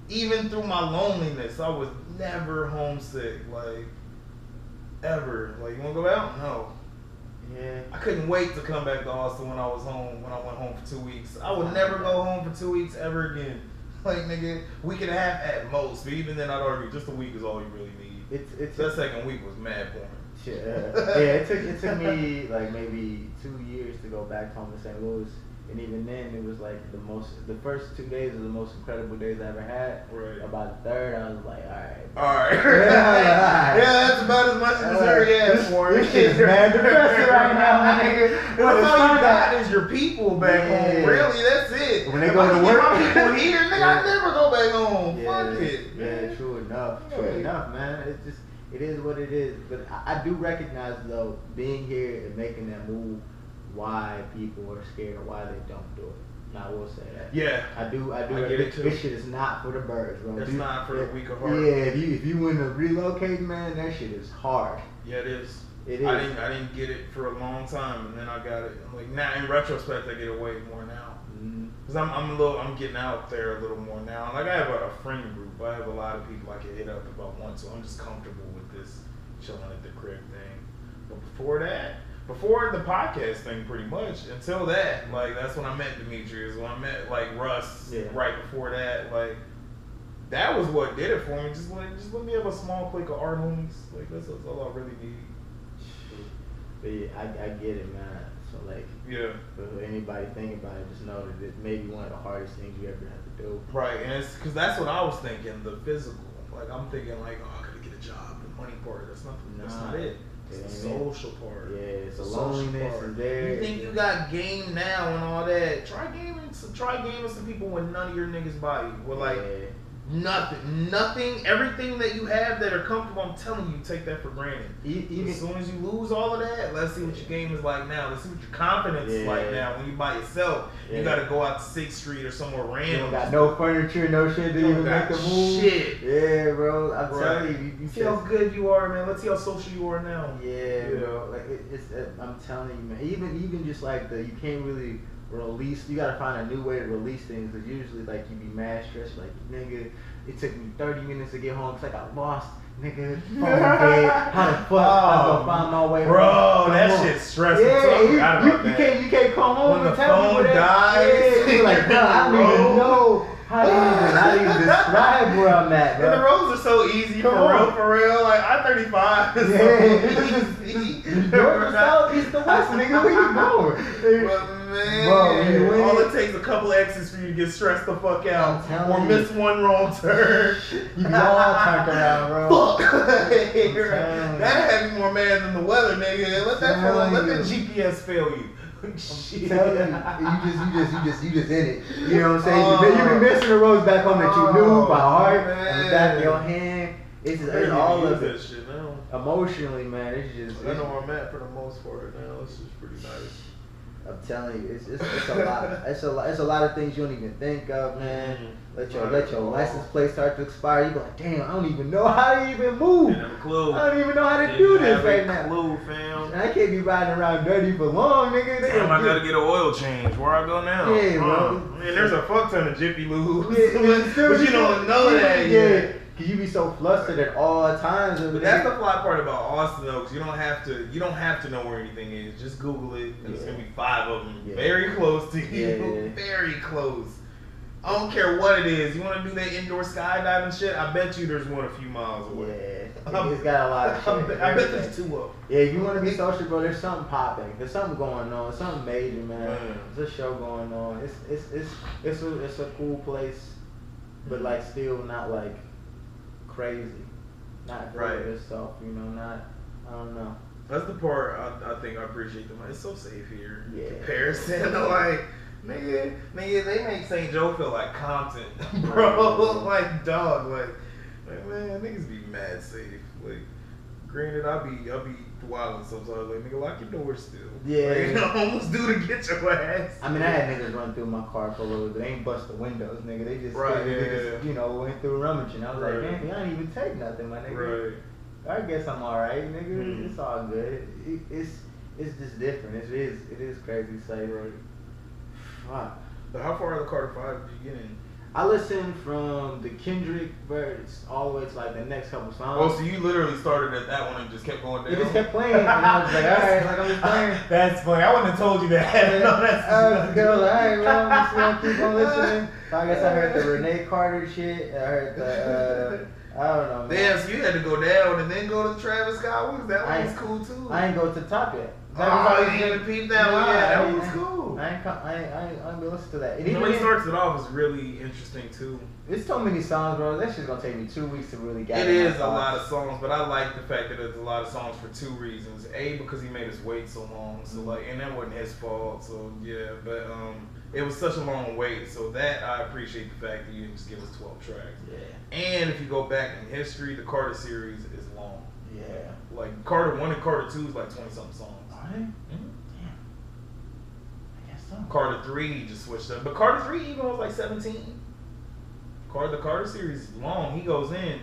Even through my loneliness, I was never homesick. Like, ever. Like, you want to go out? No. Yeah. I couldn't wait to come back to Austin when I was home, when I went home for 2 weeks. I would never go home for 2 weeks ever again. Like, nigga, week and a half at most. But even then, I'd argue just a week is all you really need. That second week was mad boring. Yeah, it took me like maybe 2 years to go back home to St. Louis. And even then, it was like the first 2 days are the most incredible days I ever had. Right. About the third, I was like, alright. Yeah, that's about as much as Missouri asked for. This shit's mad depressing right now, my nigga. That's all you got is your people back home. Really, that's it. When they go to work. My people here, nigga, I never go back home. Fuck it. Yeah, true enough. True enough, man. It's just, it is what it is. But I do recognize, though, being here and making that move, why people are scared or why they don't do it. I will say that. Yeah. I do. I get it too. This shit is not for the birds, bro. It's not for the weak of heart. Yeah, if you want to relocate, man, that shit is hard. Yeah, it is. It is. I didn't get it for a long time, and then I got it. Like now, in retrospect, I get it way more now. Cause I'm getting out there a little more now. Like I have a friend group. I have a lot of people I can hit up if I want to. I'm just comfortable with this chilling at the crib thing. But before the podcast thing, pretty much until that, like that's when I met Demetrius. When I met like Russ, right before that, like that was what did it for me. Just let me have a small clique of art homies. Like that's all I really need. But yeah, I get it, man. So like, for anybody thinking about it, just know that it may be one of the hardest things you ever have to do. Right, and it's because that's what I was thinking. The physical, like I'm thinking like, oh, I gotta get a job. The money part, that's not it. It's the social part. Yeah, it's the loneliness is there. You think you got game now and all that? Try gaming some people with none of your niggas body. With like nothing, everything that you have that are comfortable. I'm telling you, take that for granted. Even as soon as you lose all of that, let's see what your game is like now. Let's see what your confidence is like now. When you by yourself, you got to go out to 6th Street or somewhere random. You don't got no furniture, no shit to even make a move. Shit. Yeah, bro. I'm telling you, see how good you are, man. Let's see how social you are now. Yeah, bro. Like I'm telling you, man. Even just like you can't really release. You gotta find a new way to release things. Cause usually, like you be mad stressed. Like nigga, it took me 30 minutes to get home. It's like I lost. Nigga, phone dead. How the fuck I gonna find my way home? Bro, that shit's stressful. Yeah, you can't come home when and tell me dies. Yeah, you're like, bro, I don't even know how to even describe where I'm at, bro. And the roads are so easy, for real. Like I-35 is so easy. North to south, east to west, nigga. Where you going? But man, bro, all it takes a couple exits for you to get stressed the fuck out or miss one wrong turn. You be all turned around, bro. Fuck. That'd have you more mad than the weather, nigga. Let that GPS fail you. Shit. You just in it. You know what I'm saying? You've been missing the roads back home that you knew by heart and the back of your hand. It's just all of it. Shit now. Emotionally, man, it's just. I know where I'm at for the most part now. It's just pretty nice. I'm telling you, it's a lot. It's a lot of things you don't even think of, man. Let your license plate start to expire. You be like, damn, I don't even know how to even move. I don't even know how to do this right now. Clue, fam. I can't be riding around dirty for long, nigga. Damn, I gotta get an oil change. Where I go now? Yeah, bro. Man, there's a fuck ton of Jiffy Lube. But you don't know that yet. Cause you be so flustered at all times. But that's the fly part about Austin, though, because you don't have to know where anything is. Just Google it, and it's gonna be 5 of them, very close to you, very close. I don't care what it is. You want to do that indoor skydiving shit? I bet you there's one a few miles away. Yeah, it's got a lot of shit. I bet there's 2 of them. Yeah, if you want to be social, bro, there's something popping. There's something going on. There's something major, man. There's a show going on. It's a cool place, but like still not like crazy, not full of itself, you know, I don't know. That's the part I think I appreciate them. It's so safe here. Yeah. Comparison, like, nigga, they make St. Joe feel like Compton, bro. Like, dog, like, man, niggas be mad safe. Like, granted, I'll be wilding sometimes. Like, nigga, lock your doors still. Yeah. Like, almost due to get your ass. I mean, I had niggas run through my car for a little bit. They ain't bust the windows, nigga. They just, you know, went through rummaging. I was like, man, y'all didn't even take nothing, my nigga. Right. I guess I'm alright, nigga. It's all good. It's just different. It is crazy safe. Right. Fuck. So how far out of the Carter 5 did you get in? I listened from the Kendrick verse all the way to like the next couple songs. Oh, so you literally started at that one and just kept going down? It just kept playing. And I was like, alright, like I'm just playing. That's funny. I wouldn't have told you that. No, that's girl, alright, well, I'm just gonna keep on listening. So I guess I heard the Renee Carter shit. I heard the I don't know. Damn, so you had to go down and then go to Travis Scott. That one was cool too. I ain't go to the top yet. Oh, you didn't even peep that one? Yeah, that was cool. I ain't gonna listen to that. The way he starts it off is really interesting too. There's so many songs, bro. That shit's gonna take me 2 weeks to really get it. It is a lot of songs, but I like the fact that it's a lot of songs for 2 reasons. A, because he made us wait so long, so like, and that wasn't his fault. So yeah, but it was such a long wait. So that I appreciate the fact that you didn't just give us 12 tracks. Yeah. And if you go back in history, the Carter series is long. Yeah. Like Carter 1 and Carter 2 is like 20-something songs. Right? Mm-hmm. Damn. I guess so. Carter 3, he just switched up. But Carter 3 even was like 17. The Carter series is long. He goes in.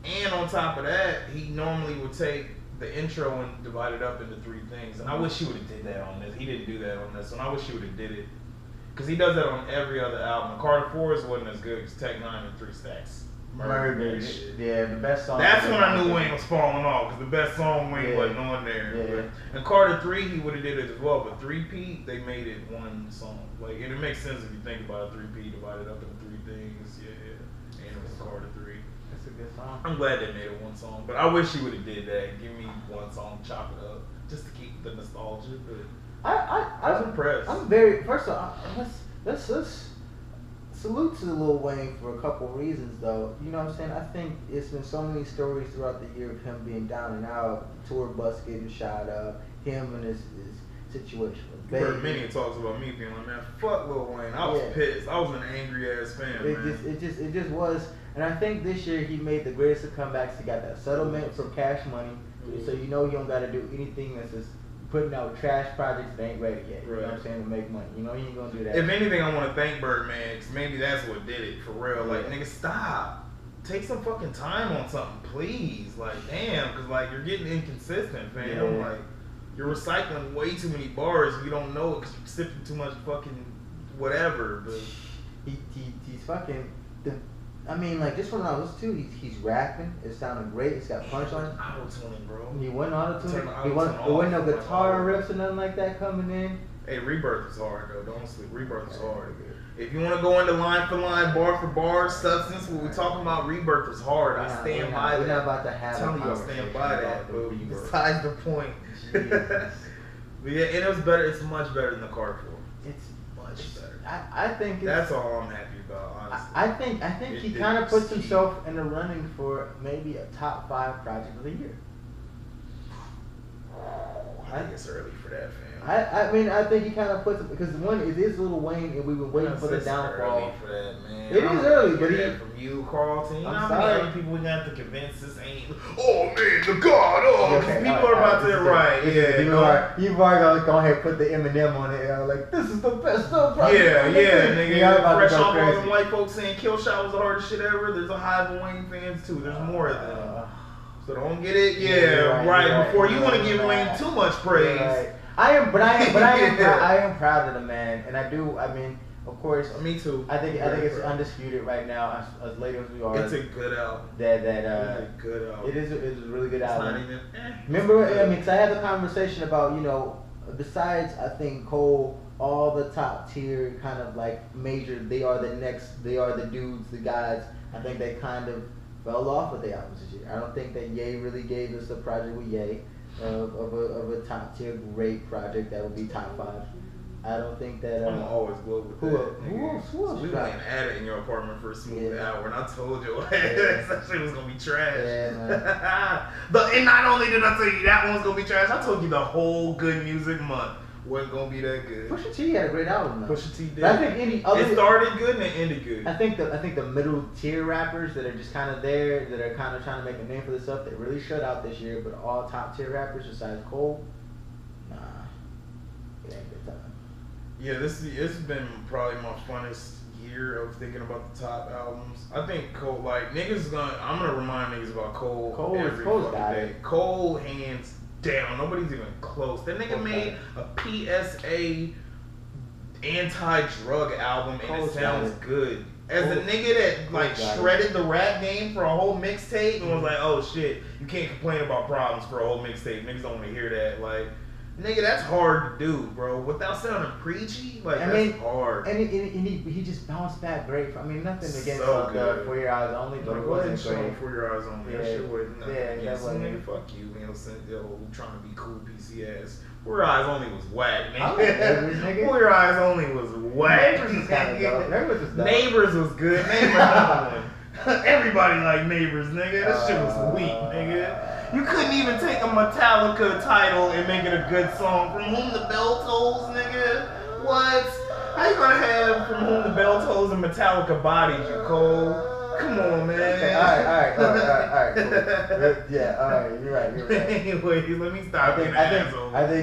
And on top of that, he normally would take the intro and divide it up into 3 things. And I wish he would have did that on this. He didn't do that on this one. I wish he would have did it. Because he does that on every other album. Carter 4's wasn't as good because Tech 9 and 3 Stacks. Murdered shit. Yeah, the best song. That's when I knew Wayne was falling off because the best song Wayne wasn't on there. Yeah. And Carter 3, he would have did it as well. But 3P, they made it one song. Like, and it makes sense if you think about it. 3P divided up into 3 things. Yeah. And it was Carter 3. That's a good song. I'm glad they made it one song, but I wish he would have did that. Give me one song, chop it up, just to keep the nostalgia. But I was impressed. I'm very. First of all, let's salute to Lil Wayne for a couple reasons, though. You know what I'm saying? I think it's been so many stories throughout the year of him being down and out, tour bus getting shot up, him and his situation with Baby. Heard many talks about me being like, man, fuck Lil Wayne. I was pissed. I was an angry ass fan. It just was. And I think this year he made the greatest of comebacks. He got that settlement from Cash Money, so you know you don't got to do anything that's just putting out trash projects that ain't ready yet. You know what I'm saying? To make money. You know you ain't gonna do that. If anything, I want to thank Birdman because maybe that's what did it for real. Like, nigga, stop. Take some fucking time on something, please. Like, damn, because like you're getting inconsistent, fam. Yeah. Like, you're recycling way too many bars. You don't know it because you're sipping too much fucking whatever. But he's fucking. I mean, like, this one I was too. He's rapping. It sounded great. It's got punchlines. Auto-tuning, bro. He wasn't auto-tuning. There wasn't no guitar riffs or nothing like that coming in. Hey, Rebirth is hard, though. Don't sleep. Rebirth is hard. If you want to go into line for line, bar for bar, substance, what we're talking about, Rebirth is hard. I stand by that. We're not about to have I'm telling you, I stand by that, bro. Besides the point. But yeah, and it was better. It's much better than the Card 4. It's much better. I think that's all I'm happy about, honestly. I think he kind of puts himself in the running for maybe a top 5 project of the year. I think it's early for that, fam. I mean, I think he kind of puts it because one, it is Lil Wayne, and we've been waiting for the downfall. Early for that, man. It is early, but he from you, Carlton. You know how sorry. many other people we got to convince this ain't? Oh man, the God! Oh, people are about to You've already gone ahead and put the Eminem on it. Like, this is the best stuff. Yeah, nigga. Fresh off all them white folks saying Kill Shot was the hardest shit ever. There's a hive of Wayne fans too. There's more of them. So don't get it. Before you want to give Wayne too much praise. Right. I am proud of the man, and I do. I mean, of course. Me too. I think it's undisputed right now. As late as we are, it's a good album. It's a good album. It is a really good album. Not even. Remember, I mean, because I had the conversation about besides I think Cole, all the top tier kind of like major. They are the dudes, the guys. I think they kind of fell off with the albums this year. I don't think that Ye really gave us a project with Ye. Of a top tier great project that would be top 5. I don't think that. I'm always good with who else? We went at it in your apartment for a smooth hour, and I told you that shit was gonna be trash. Yeah, man. And not only did I tell you that one was gonna be trash, I told you the whole Good Music Month wasn't gonna be that good. Pusha T had a great album though. Pusha T did. But I think it started good and it ended good. I think the middle tier rappers that are just kind of there, that are kind of trying to make a name for themselves, they really shut out this year. But all top tier rappers besides Cole, nah, it ain't good time. Yeah, this has been probably my funnest year of thinking about the top albums. I think Cole, like I'm gonna remind niggas about Cole every fucking day. Cole hands down. Nobody's even close. That nigga made a PSA anti-drug album and it sounds good. As a nigga that like shredded the rap game for a whole mixtape and was like, oh shit, you can't complain about problems for a whole mixtape. Niggas don't want to hear that. Like, nigga, that's hard to do, bro. Without sounding preachy, like that's hard. And he just bounced back great. Nothing against For Your Eyes Only, but it wasn't great. For Your Eyes Only, that shit wasn't. Nigga, fuck you, man. Trying to be cool, PC ass. For Your Eyes Only was whack, nigga. For Your Eyes Only was whack. Neighbors was good. Everybody liked Neighbors, nigga. That shit was weak, nigga. You couldn't even take a Metallica title and make it a good song. From Whom the Bell Tolls, nigga. What? How you gonna have From Whom the Bell Tolls and Metallica Bodied You, Cole? Come on, man. Okay, all right, cool. Yeah, all right, you're right. Anyway, let me stop. I think,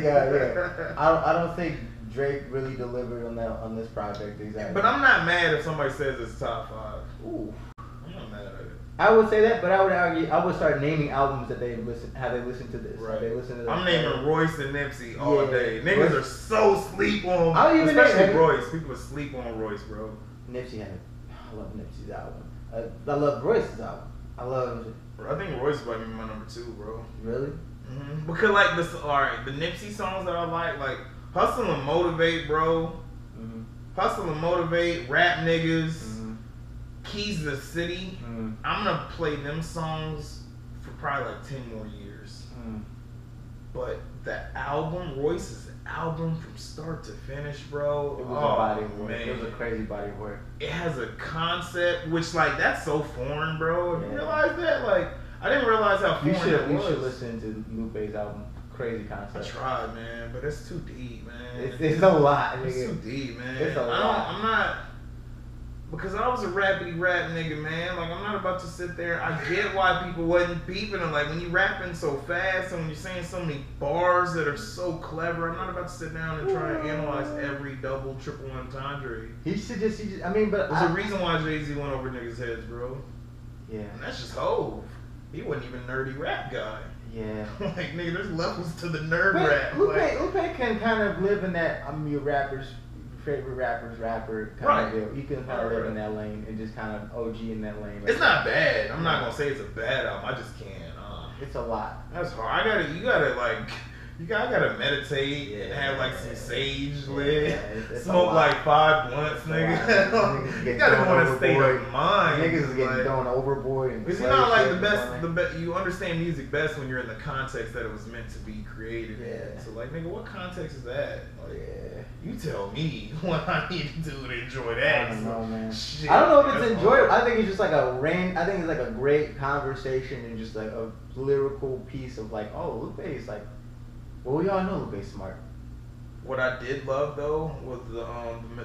I don't think Drake really delivered on this project. Exactly. But I'm not mad if somebody says it's top 5. Ooh. I'm not mad at it. I would say that, but I would argue I would start naming albums that they listen, how they listen to this. Right. How they listen to this. I'm naming Royce and Nipsey all day. Niggas Royce. are so sleep on, I don't even especially name- Royce. People are sleep on Royce, bro. Nipsey had. I love Nipsey's album. I love Royce's album. I love. I think Royce is probably my number 2, bro. Really? Mm-hmm. Because like this, alright, the Nipsey songs that I like Hustle and Motivate, bro. Mm-hmm. Hustle and Motivate, Rap Niggas, Mm-hmm. Keys to the City. Mm-hmm. I'm gonna play them songs for probably like 10 more years. Mm-hmm. But the album, Royce's album from start to finish, bro. It was a body of work. Man. It was a crazy body of work. It has a concept, which like that's so foreign, bro. Yeah. You realize that? Like, I didn't realize how foreign it was. You should listen to Lupe's album. Crazy I concept. tried, man, but it's too deep, man. It's a lot, It's nigga. too deep, man. It's a lot. I'm not, because I was a rappity rap nigga, man. Like, I'm not about to sit there. I get why people wasn't peeping. And like, when you rapping so fast and when you're saying so many bars that are so clever, I'm not about to sit down and try and analyze every double, triple entendre. He just, I mean, but There's a reason why Jay-Z went over niggas' heads, bro. Yeah. And that's just Hove. He wasn't even a nerdy rap guy. Yeah. Like, nigga, there's levels to the nerd But rap. Lupe can kind of live in that I'm your favorite rapper kind of deal. He can kind of live in that lane and just kind of OG in that lane. It's not bad. I'm not gonna say it's a bad album. I just can't. It's a lot. That's hard. You gotta meditate and have like some sage lit. It's Smoke like 5 blunts, nigga. You gotta go in a state of mind. Niggas is getting like, thrown overboard. Because you're not like the best. You understand music best when you're in the context that it was meant to be created in. Yeah. So like, nigga, what context is that? Like, Yeah. you tell me what I need to do to enjoy that. I don't know, man. Shit, I don't know if it's that's enjoyable. hard. I think it's just like I think it's like a great conversation and just like a lyrical piece of like, oh, Lupe is like, well, we all know Lupe's smart. What I did love though was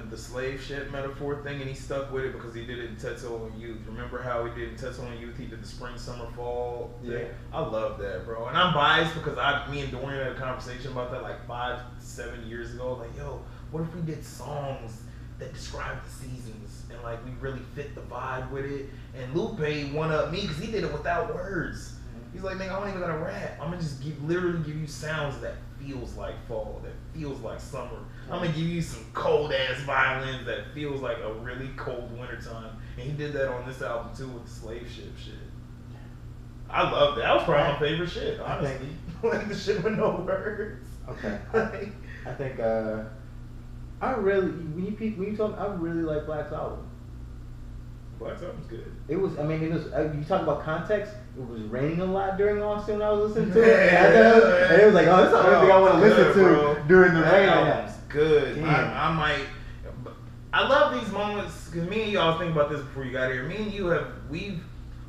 the slave ship metaphor thing, and he stuck with it because he did it in Tetsuo and Youth. Remember how he did in Tetsuo and Youth? He did the spring, summer, fall thing. Yeah. I love that, bro. And I'm biased because me and Dorian had a conversation about that like 5-7 years ago. Like, yo, what if we did songs that describe the seasons and like we really fit the vibe with it? And Lupe one up me because he did it without words. He's like, nigga, I don't even gotta rap. I'm gonna just literally give you sounds that feels like fall, that feels like summer. I'm gonna give you some cold ass violins that feels like a really cold wintertime. And he did that on this album too with the slave ship shit. I love that. That was probably my favorite shit, honestly. Like the shit with no words. Okay. I think I really when you talk, I really like Black's album. Black Sabbath's good. It was you talk about context. It was raining a lot during Austin when I was listening to it. And it was like, oh, that's the only thing I want to listen to bro. during the That rain. album's good. Damn. I might. I love these moments because me and y'all think about this before you got here. Me and you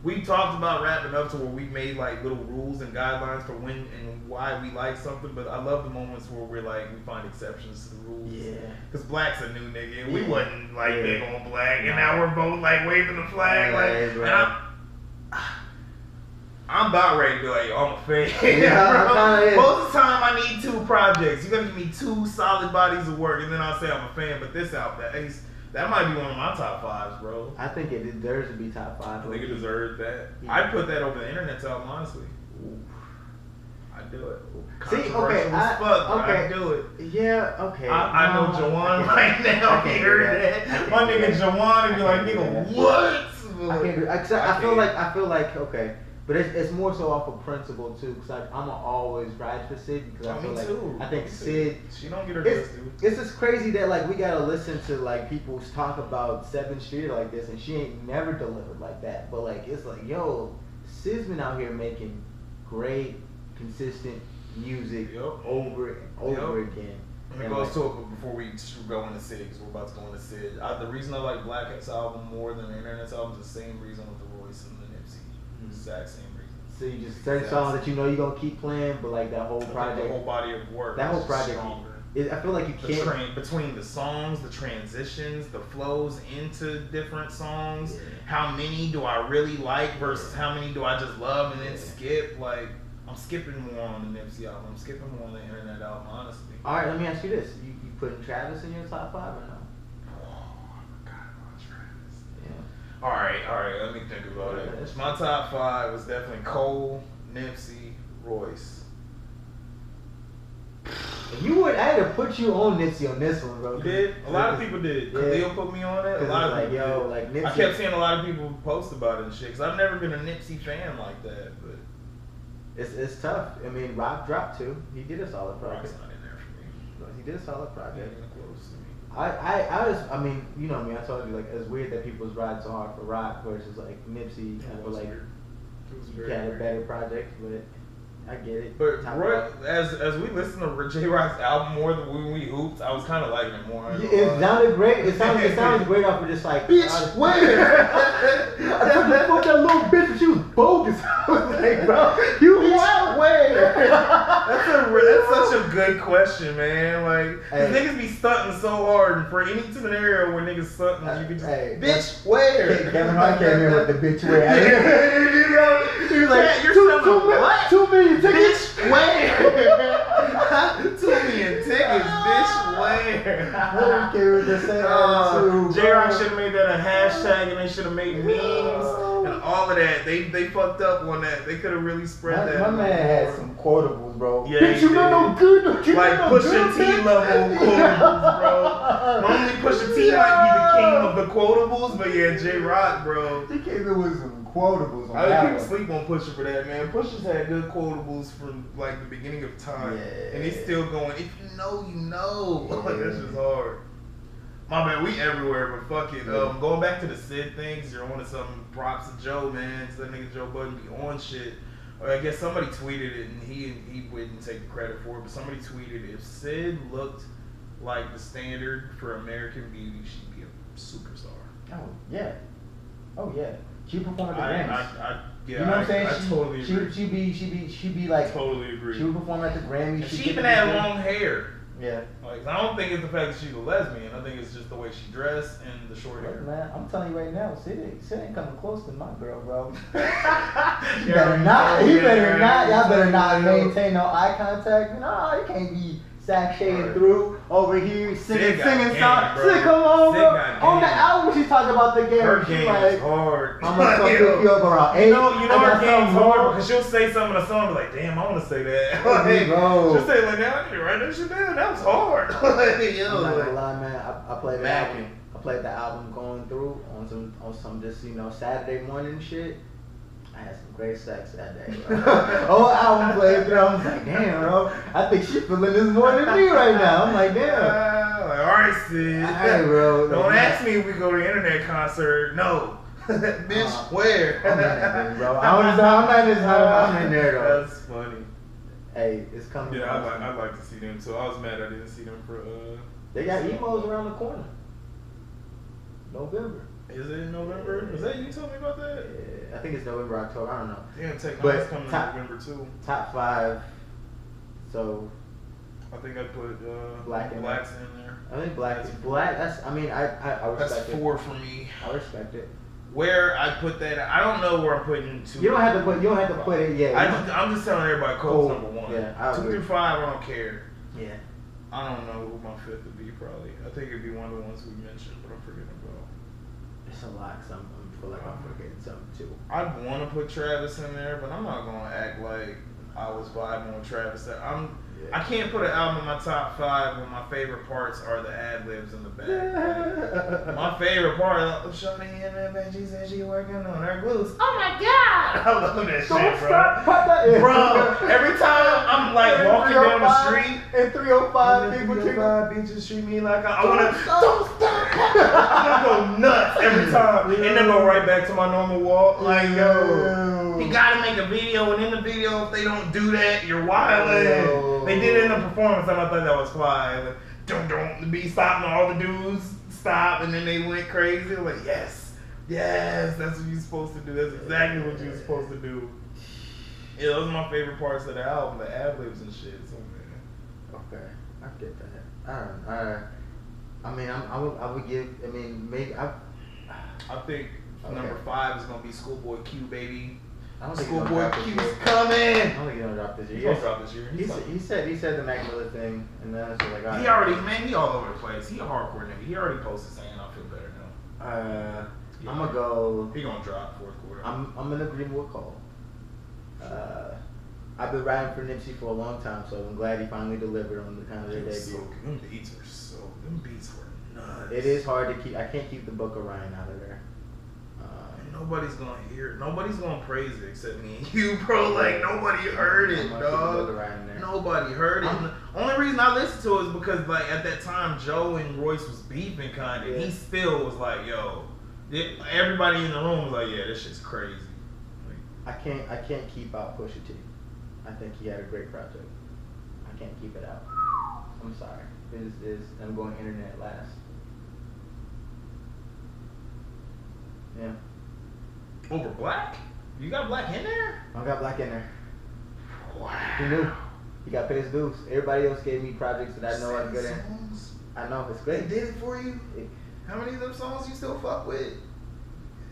we've talked about rap enough to where we made like little rules and guidelines for when and why we like something. But I love the moments where we're like we find exceptions to the rules. Yeah. Because Black's a new nigga. And we wasn't like Yeah. big on Black, and now we're both like waving the flag. Like, bro. and I'm about ready to be like, yo, I'm a fan. Yeah, bro. I kinda is. Most of the time, I need 2 projects. You gotta give me 2 solid bodies of work, and then I'll say I'm a fan. But this album, that might be one of my top 5s, bro. I think it deserves to be top 5. I think it deserves that. Yeah. I'd put that over the Internet's album, honestly. I'd do it. See, okay, Controversial as fuck, but I'd do it. Yeah, okay. I know Jawan right now. He heard that. My nigga Jawan would be like, nigga, what? I can't do. I feel like okay, but it's more so off of principle too, because I'ma always ride for Sid because I feel like too. I think Sid. She don't get her just due. It's just crazy that like we gotta listen to like people talk about 7th Street like this, and she ain't never delivered like that. But like it's like yo, Sid's been out here making great, consistent music over and over again. And it goes to it, but before we go into Sid, because we're about to go into Sid. The reason I like Black's album more than the Internet's album is the same reason with the Royce and the Nipsey. Exact same reason. So you just certain songs that you know you're gonna keep playing, but like that whole project, the whole body of work, that whole project, stronger. I feel like you can't. Between the songs, the transitions, the flows into different songs, how many do I really like versus how many do I just love and then skip? Like, I'm skipping more on the Nipsey album. I'm skipping more on the Internet album, honestly. All right, let me ask you this: you putting Travis in your top 5 or no? Oh, I forgot about Travis. Yeah. All right. Let me think about it. My top 5 was definitely Cole, Nipsey, Royce. You would, I had to put you on Nipsey on this one, bro. You did? A lot of people did. Khalil put me on it. A lot of people did. Like Nipsey. I kept seeing a lot of people post about it and shit. Because I've never been a Nipsey fan like that. But it's tough. I mean, Rock dropped too. He did a solid project. Rock's not in there for me. He did a solid project. Not even close to me. I mean, you know me. I told you, like, it's weird that people's ride so hard for Rock versus like Nipsey. I feel like he had a better project, but I get it. But as we listen to J Rock's album more than when we hooped, I was kind of liking it more. It sounded great. It sounded great off of just like, bitch, where? I told you fuck that little bitch, but she was bogus. I was like, bro, you wild where? That's such a good question, man. Like, niggas be stunting so hard, and for any scenario where niggas stunting, you can just bitch where? Kevin Hart came in with the bitch where. You know, he was like, yeah, 2 million tickets. Bitch where? 2 million tickets, bitch where? J-Rock should have made that a hashtag, and they should have made memes and all of that. They fucked up on that. They could have really spread that. My man had some quotables, bro. Yeah, bitch, you not no good. Like Pusha T level quotables, bro. Normally Pusha T might be the king of the quotables, but yeah, J-Rock, bro. He came in with some quotables on I that think one. people sleep on Pusha for that, man. Pusha's had good quotables from like the beginning of time, and he's still going. If you know, you know. Like, that's just hard. My man, we everywhere, but fuck it. Going back to the Sid things, you're on to something. Props to Joe, man. Cause that nigga Joe Budden be on shit. Or I guess somebody tweeted it, and he wouldn't take the credit for it. But somebody tweeted, if Sid looked like the standard for American Beauty, she'd be a superstar. Oh yeah. Oh yeah. She performed at the Grammys. Yeah, you know what I'm saying? I totally agree. She'd be like. Totally agree. She would perform at the Grammys. She even had long hair. Yeah. Like, I don't think it's the fact that she's a lesbian. I think it's just the way she dressed and the short hair. Man, I'm telling you right now, Sid ain't coming close to my girl, bro. He better not. Y'all better not maintain no eye contact. No, you can't be sashaying through over here singing songs. Sid, come on, bro. On the album, she's talking about the game. Her game is hard. I'm gonna pick you up around 8. You know her game's hard because she'll say something in a song, be like, damn, I want to say that. Like, she'll say like, damn, I need to write that shit down. That was hard. I'm not gonna lie, man. I played the album. I played the album going through on some just Saturday morning shit. I had some great sex that day, bro. Whole album played through. I was like, damn, bro. I think she's feeling this more than me right now. I'm like, damn. Like, all right, Sid. Hey, bro. Don't ask me if we go to an internet concert. No. Bitch, where? I'm in that, bro. I'm in there, though. That's funny. Hey, it's coming. Yeah, I'd like to see them too. I was mad I didn't see them for. They got emos around the corner. November. Is it in November? Was that you told me about that? Yeah, I think it's November, October. I don't know. Damn, Technology's coming in November too. Top 5. So. I think I put Blacks in there. I think Black. That's. I mean, I respect it. That's 4 for me. I respect it. Where I put that, I don't know where I'm putting 2. You don't have to put it. Yeah. I'm just telling everybody. Cole's number 1. Yeah. 2 through 5, I don't care. Yeah. I don't know who my 5th would be. Probably. I think it'd be one of the ones we mentioned, but I'm forgetting about. It's a lot. I feel like I'm forgetting something too. I'd want to put Travis in there, but I'm not gonna act like I was vibing with Travis. I can't put an album in my top 5 when my favorite parts are the ad libs in the back. Like, my favorite part, Shawty in that bed, she said she working on her glutes. Oh my god, I love that shit, bro. Bro, every time I'm like walking down the street and 305 people treat me. Bitches treat me like I wanna don't stop. I'm gonna go nuts every time, and then go right back to my normal walk. Like, yo, you gotta make a video, and in the video, if they don't do that, you're wildin'. They did it in the performance, and I thought that was fly. Like, don't be stopping, all the dudes stop, and then they went crazy. I'm like, yes, that's what you're supposed to do. That's exactly what you're supposed to do. Yeah, those are my favorite parts of the album, the ad libs and shit. So, man. Okay, I get that. I mean, I would give. I mean, maybe I think number 5 is gonna be Schoolboy Q, baby. I don't think Schoolboy Q's I coming. don't think he's gonna drop this year. He's gonna drop this year. He said the Mac Miller thing, and then it's like, He already, man, he all over the place. He a hardcore nigga. He already posted saying I feel better now. I'm gonna go. He gonna drop fourth quarter. I'm in agreement with Cole. I've been riding for Nipsey for a long time, so I'm glad he finally delivered on the kind of their debut. So good. Them beats were nuts. It is hard to keep. I can't keep the Book of Ryan out of there. Nobody's gonna hear it. Nobody's gonna praise it except me and you, bro. Like nobody heard it, dog. Nobody heard it. Only reason I listened to it is because like at that time Joe and Royce was beefing kind of. Yeah. He still was like, yo. Everybody in the room was like, yeah, this shit's crazy. Like, I can't keep out Pusha T. I think he had a great project. I can't keep it out. I'm sorry. I'm going internet last. Yeah. Over Black? You got Black in there? I got Black in there. Wow. He knew. He got paid his dues. Everybody else gave me projects that I know I'm good in. I know, it's great. They did it for you? How many of them songs you still fuck with?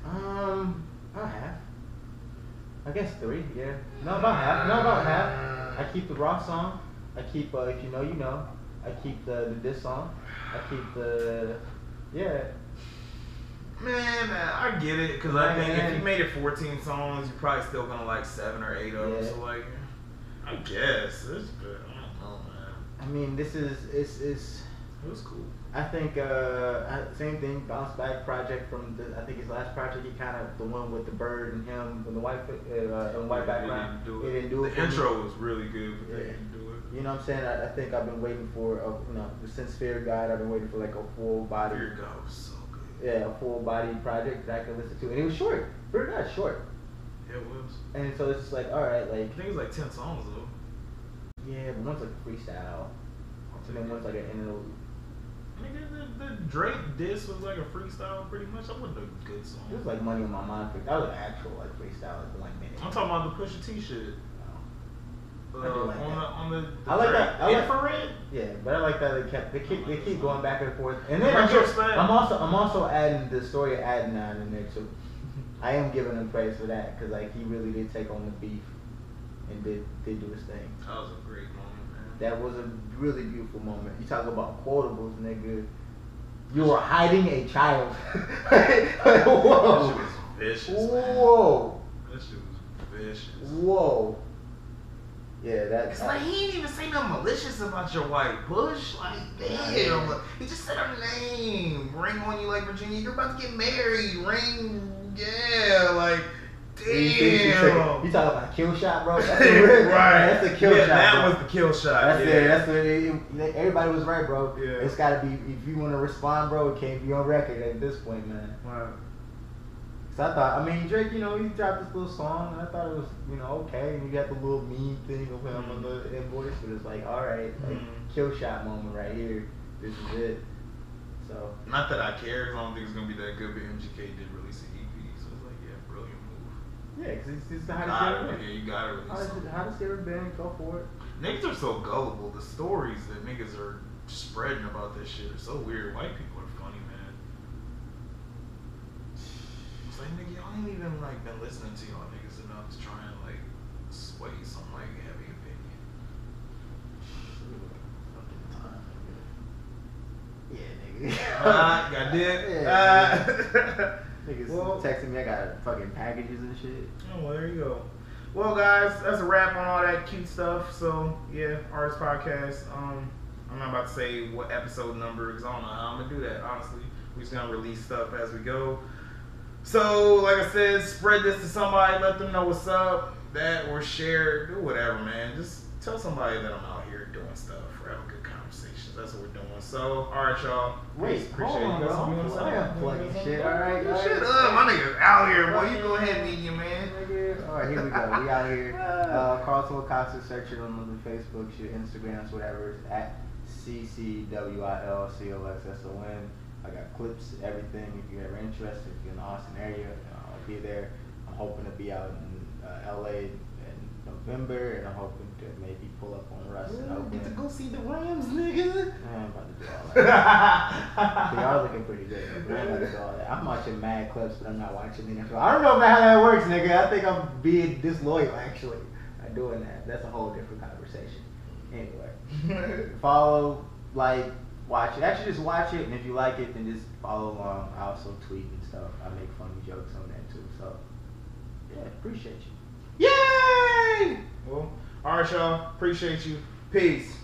About half. I guess 3, yeah. No, about half. I keep the rock song. I keep If You Know, You Know. I keep the diss song. I keep the, yeah. Man, I get it, because I think if you made it 14 songs, you're probably still going to like 7 or 8 of them. So, like, I guess. It's good. I don't know, man. I mean, it's it was cool. I think, same thing, Bounce Back project from, I think his last project, he kind of, the one with the bird and him, with the white background. He didn't do it. The intro was really good, but they didn't do it. You know what I'm saying? I think I've been waiting for, since Fear God, I've been waiting for like a full body. Fear God was so good. Yeah, a full body project that I could listen to. And it was short. Fear God's short. Yeah, it was. And so it's just like, alright, like. I think it was like 10 songs though. Yeah, but one's like a freestyle. And then one's like an interlude. Nigga, the Drake diss was like a freestyle pretty much. That wasn't a good song. It was like Money on My Mind. That was an actual like freestyle, like 1 minute. I'm talking about the Pusha T shit. I do like on the I like that. I like Infrared. Yeah, but I like that they keep going back and forth. And then I'm also adding the story of Adnan in there too. I am giving him praise for that because like he really did take on the beef and did do his thing. That was a great moment, man. That was a really beautiful moment. You talk about quotables, nigga. You were hiding a child. Whoa. That shit was vicious. Whoa. Man. That shit was vicious. Whoa. Yeah, that's. Cause like he didn't even say nothing malicious about your white push. Like damn, he just said her name. Ring on you like Virginia. You're about to get married. Ring, yeah, like damn. You talking about a kill shot, bro? That's right. That's a kill shot. That bro. was the kill shot. That's it. That's what everybody was right, bro. Yeah. It's gotta be if you want to respond, bro. It can't be on record at this point, man. Wow. So I thought, Drake, he dropped this little song, and I thought it was, okay. And you got the little meme thing of him on the invoice, but it's like, all right, like kill shot moment right here. This is it. So. Not that I care. I don't think it's gonna be that good, but MGK did release an EP, so it's like, yeah, brilliant move. Yeah, because it's the hottest ever been. Yeah, you gotta release something. The hottest ever been. Go for it. Niggas are so gullible. The stories that niggas are spreading about this shit are so weird. White people are funny, man. It's like, nigga, y'all ain't even like been listening to y'all niggas enough to try and like sway some like heavy opinion. Yeah, nigga. Got did. Niggas texting me, I got fucking packages and shit. Oh, well, there you go. Well, guys, that's a wrap on all that cute stuff. So, yeah, Artist Podcast. I'm not about to say what episode number because I don't know how I'm going to do that, honestly. We're just going to release stuff as we go. So, like I said, spread this to somebody. Let them know what's up. That or share. Do whatever, man. Just tell somebody that I'm out here doing stuff. We're having good conversations. That's what we're doing. So, all right, y'all. Wait, appreciate you. Got something you want to say? I am plugging shit. All right. Shut up. My nigga's out here, boy. You go ahead, media man. All right, here we go. We out here. Carlton Wilcoxson, search it on the Facebook, your Instagrams, whatever. It's at CCWILCOXSON. I got clips, everything. If you're ever interested, if you're in the Austin area, I'll be there. I'm hoping to be out in LA and November, and I'm hoping to maybe pull up on Russ and Oakland. Get to go see the Rams, nigga. I'm about to do all that. They are looking pretty good. I'm about to do all that. I'm watching mad clips, but I'm not watching the NFL. I don't know how that works, nigga. I think I'm being disloyal, actually, by doing that. That's a whole different conversation. Anyway, follow, like, watch it. Actually, just watch it, and if you like it, then just follow along. I also tweet and stuff. I make funny jokes on that too. So, yeah, appreciate you. Yay! Well, all right, y'all. Appreciate you. Peace.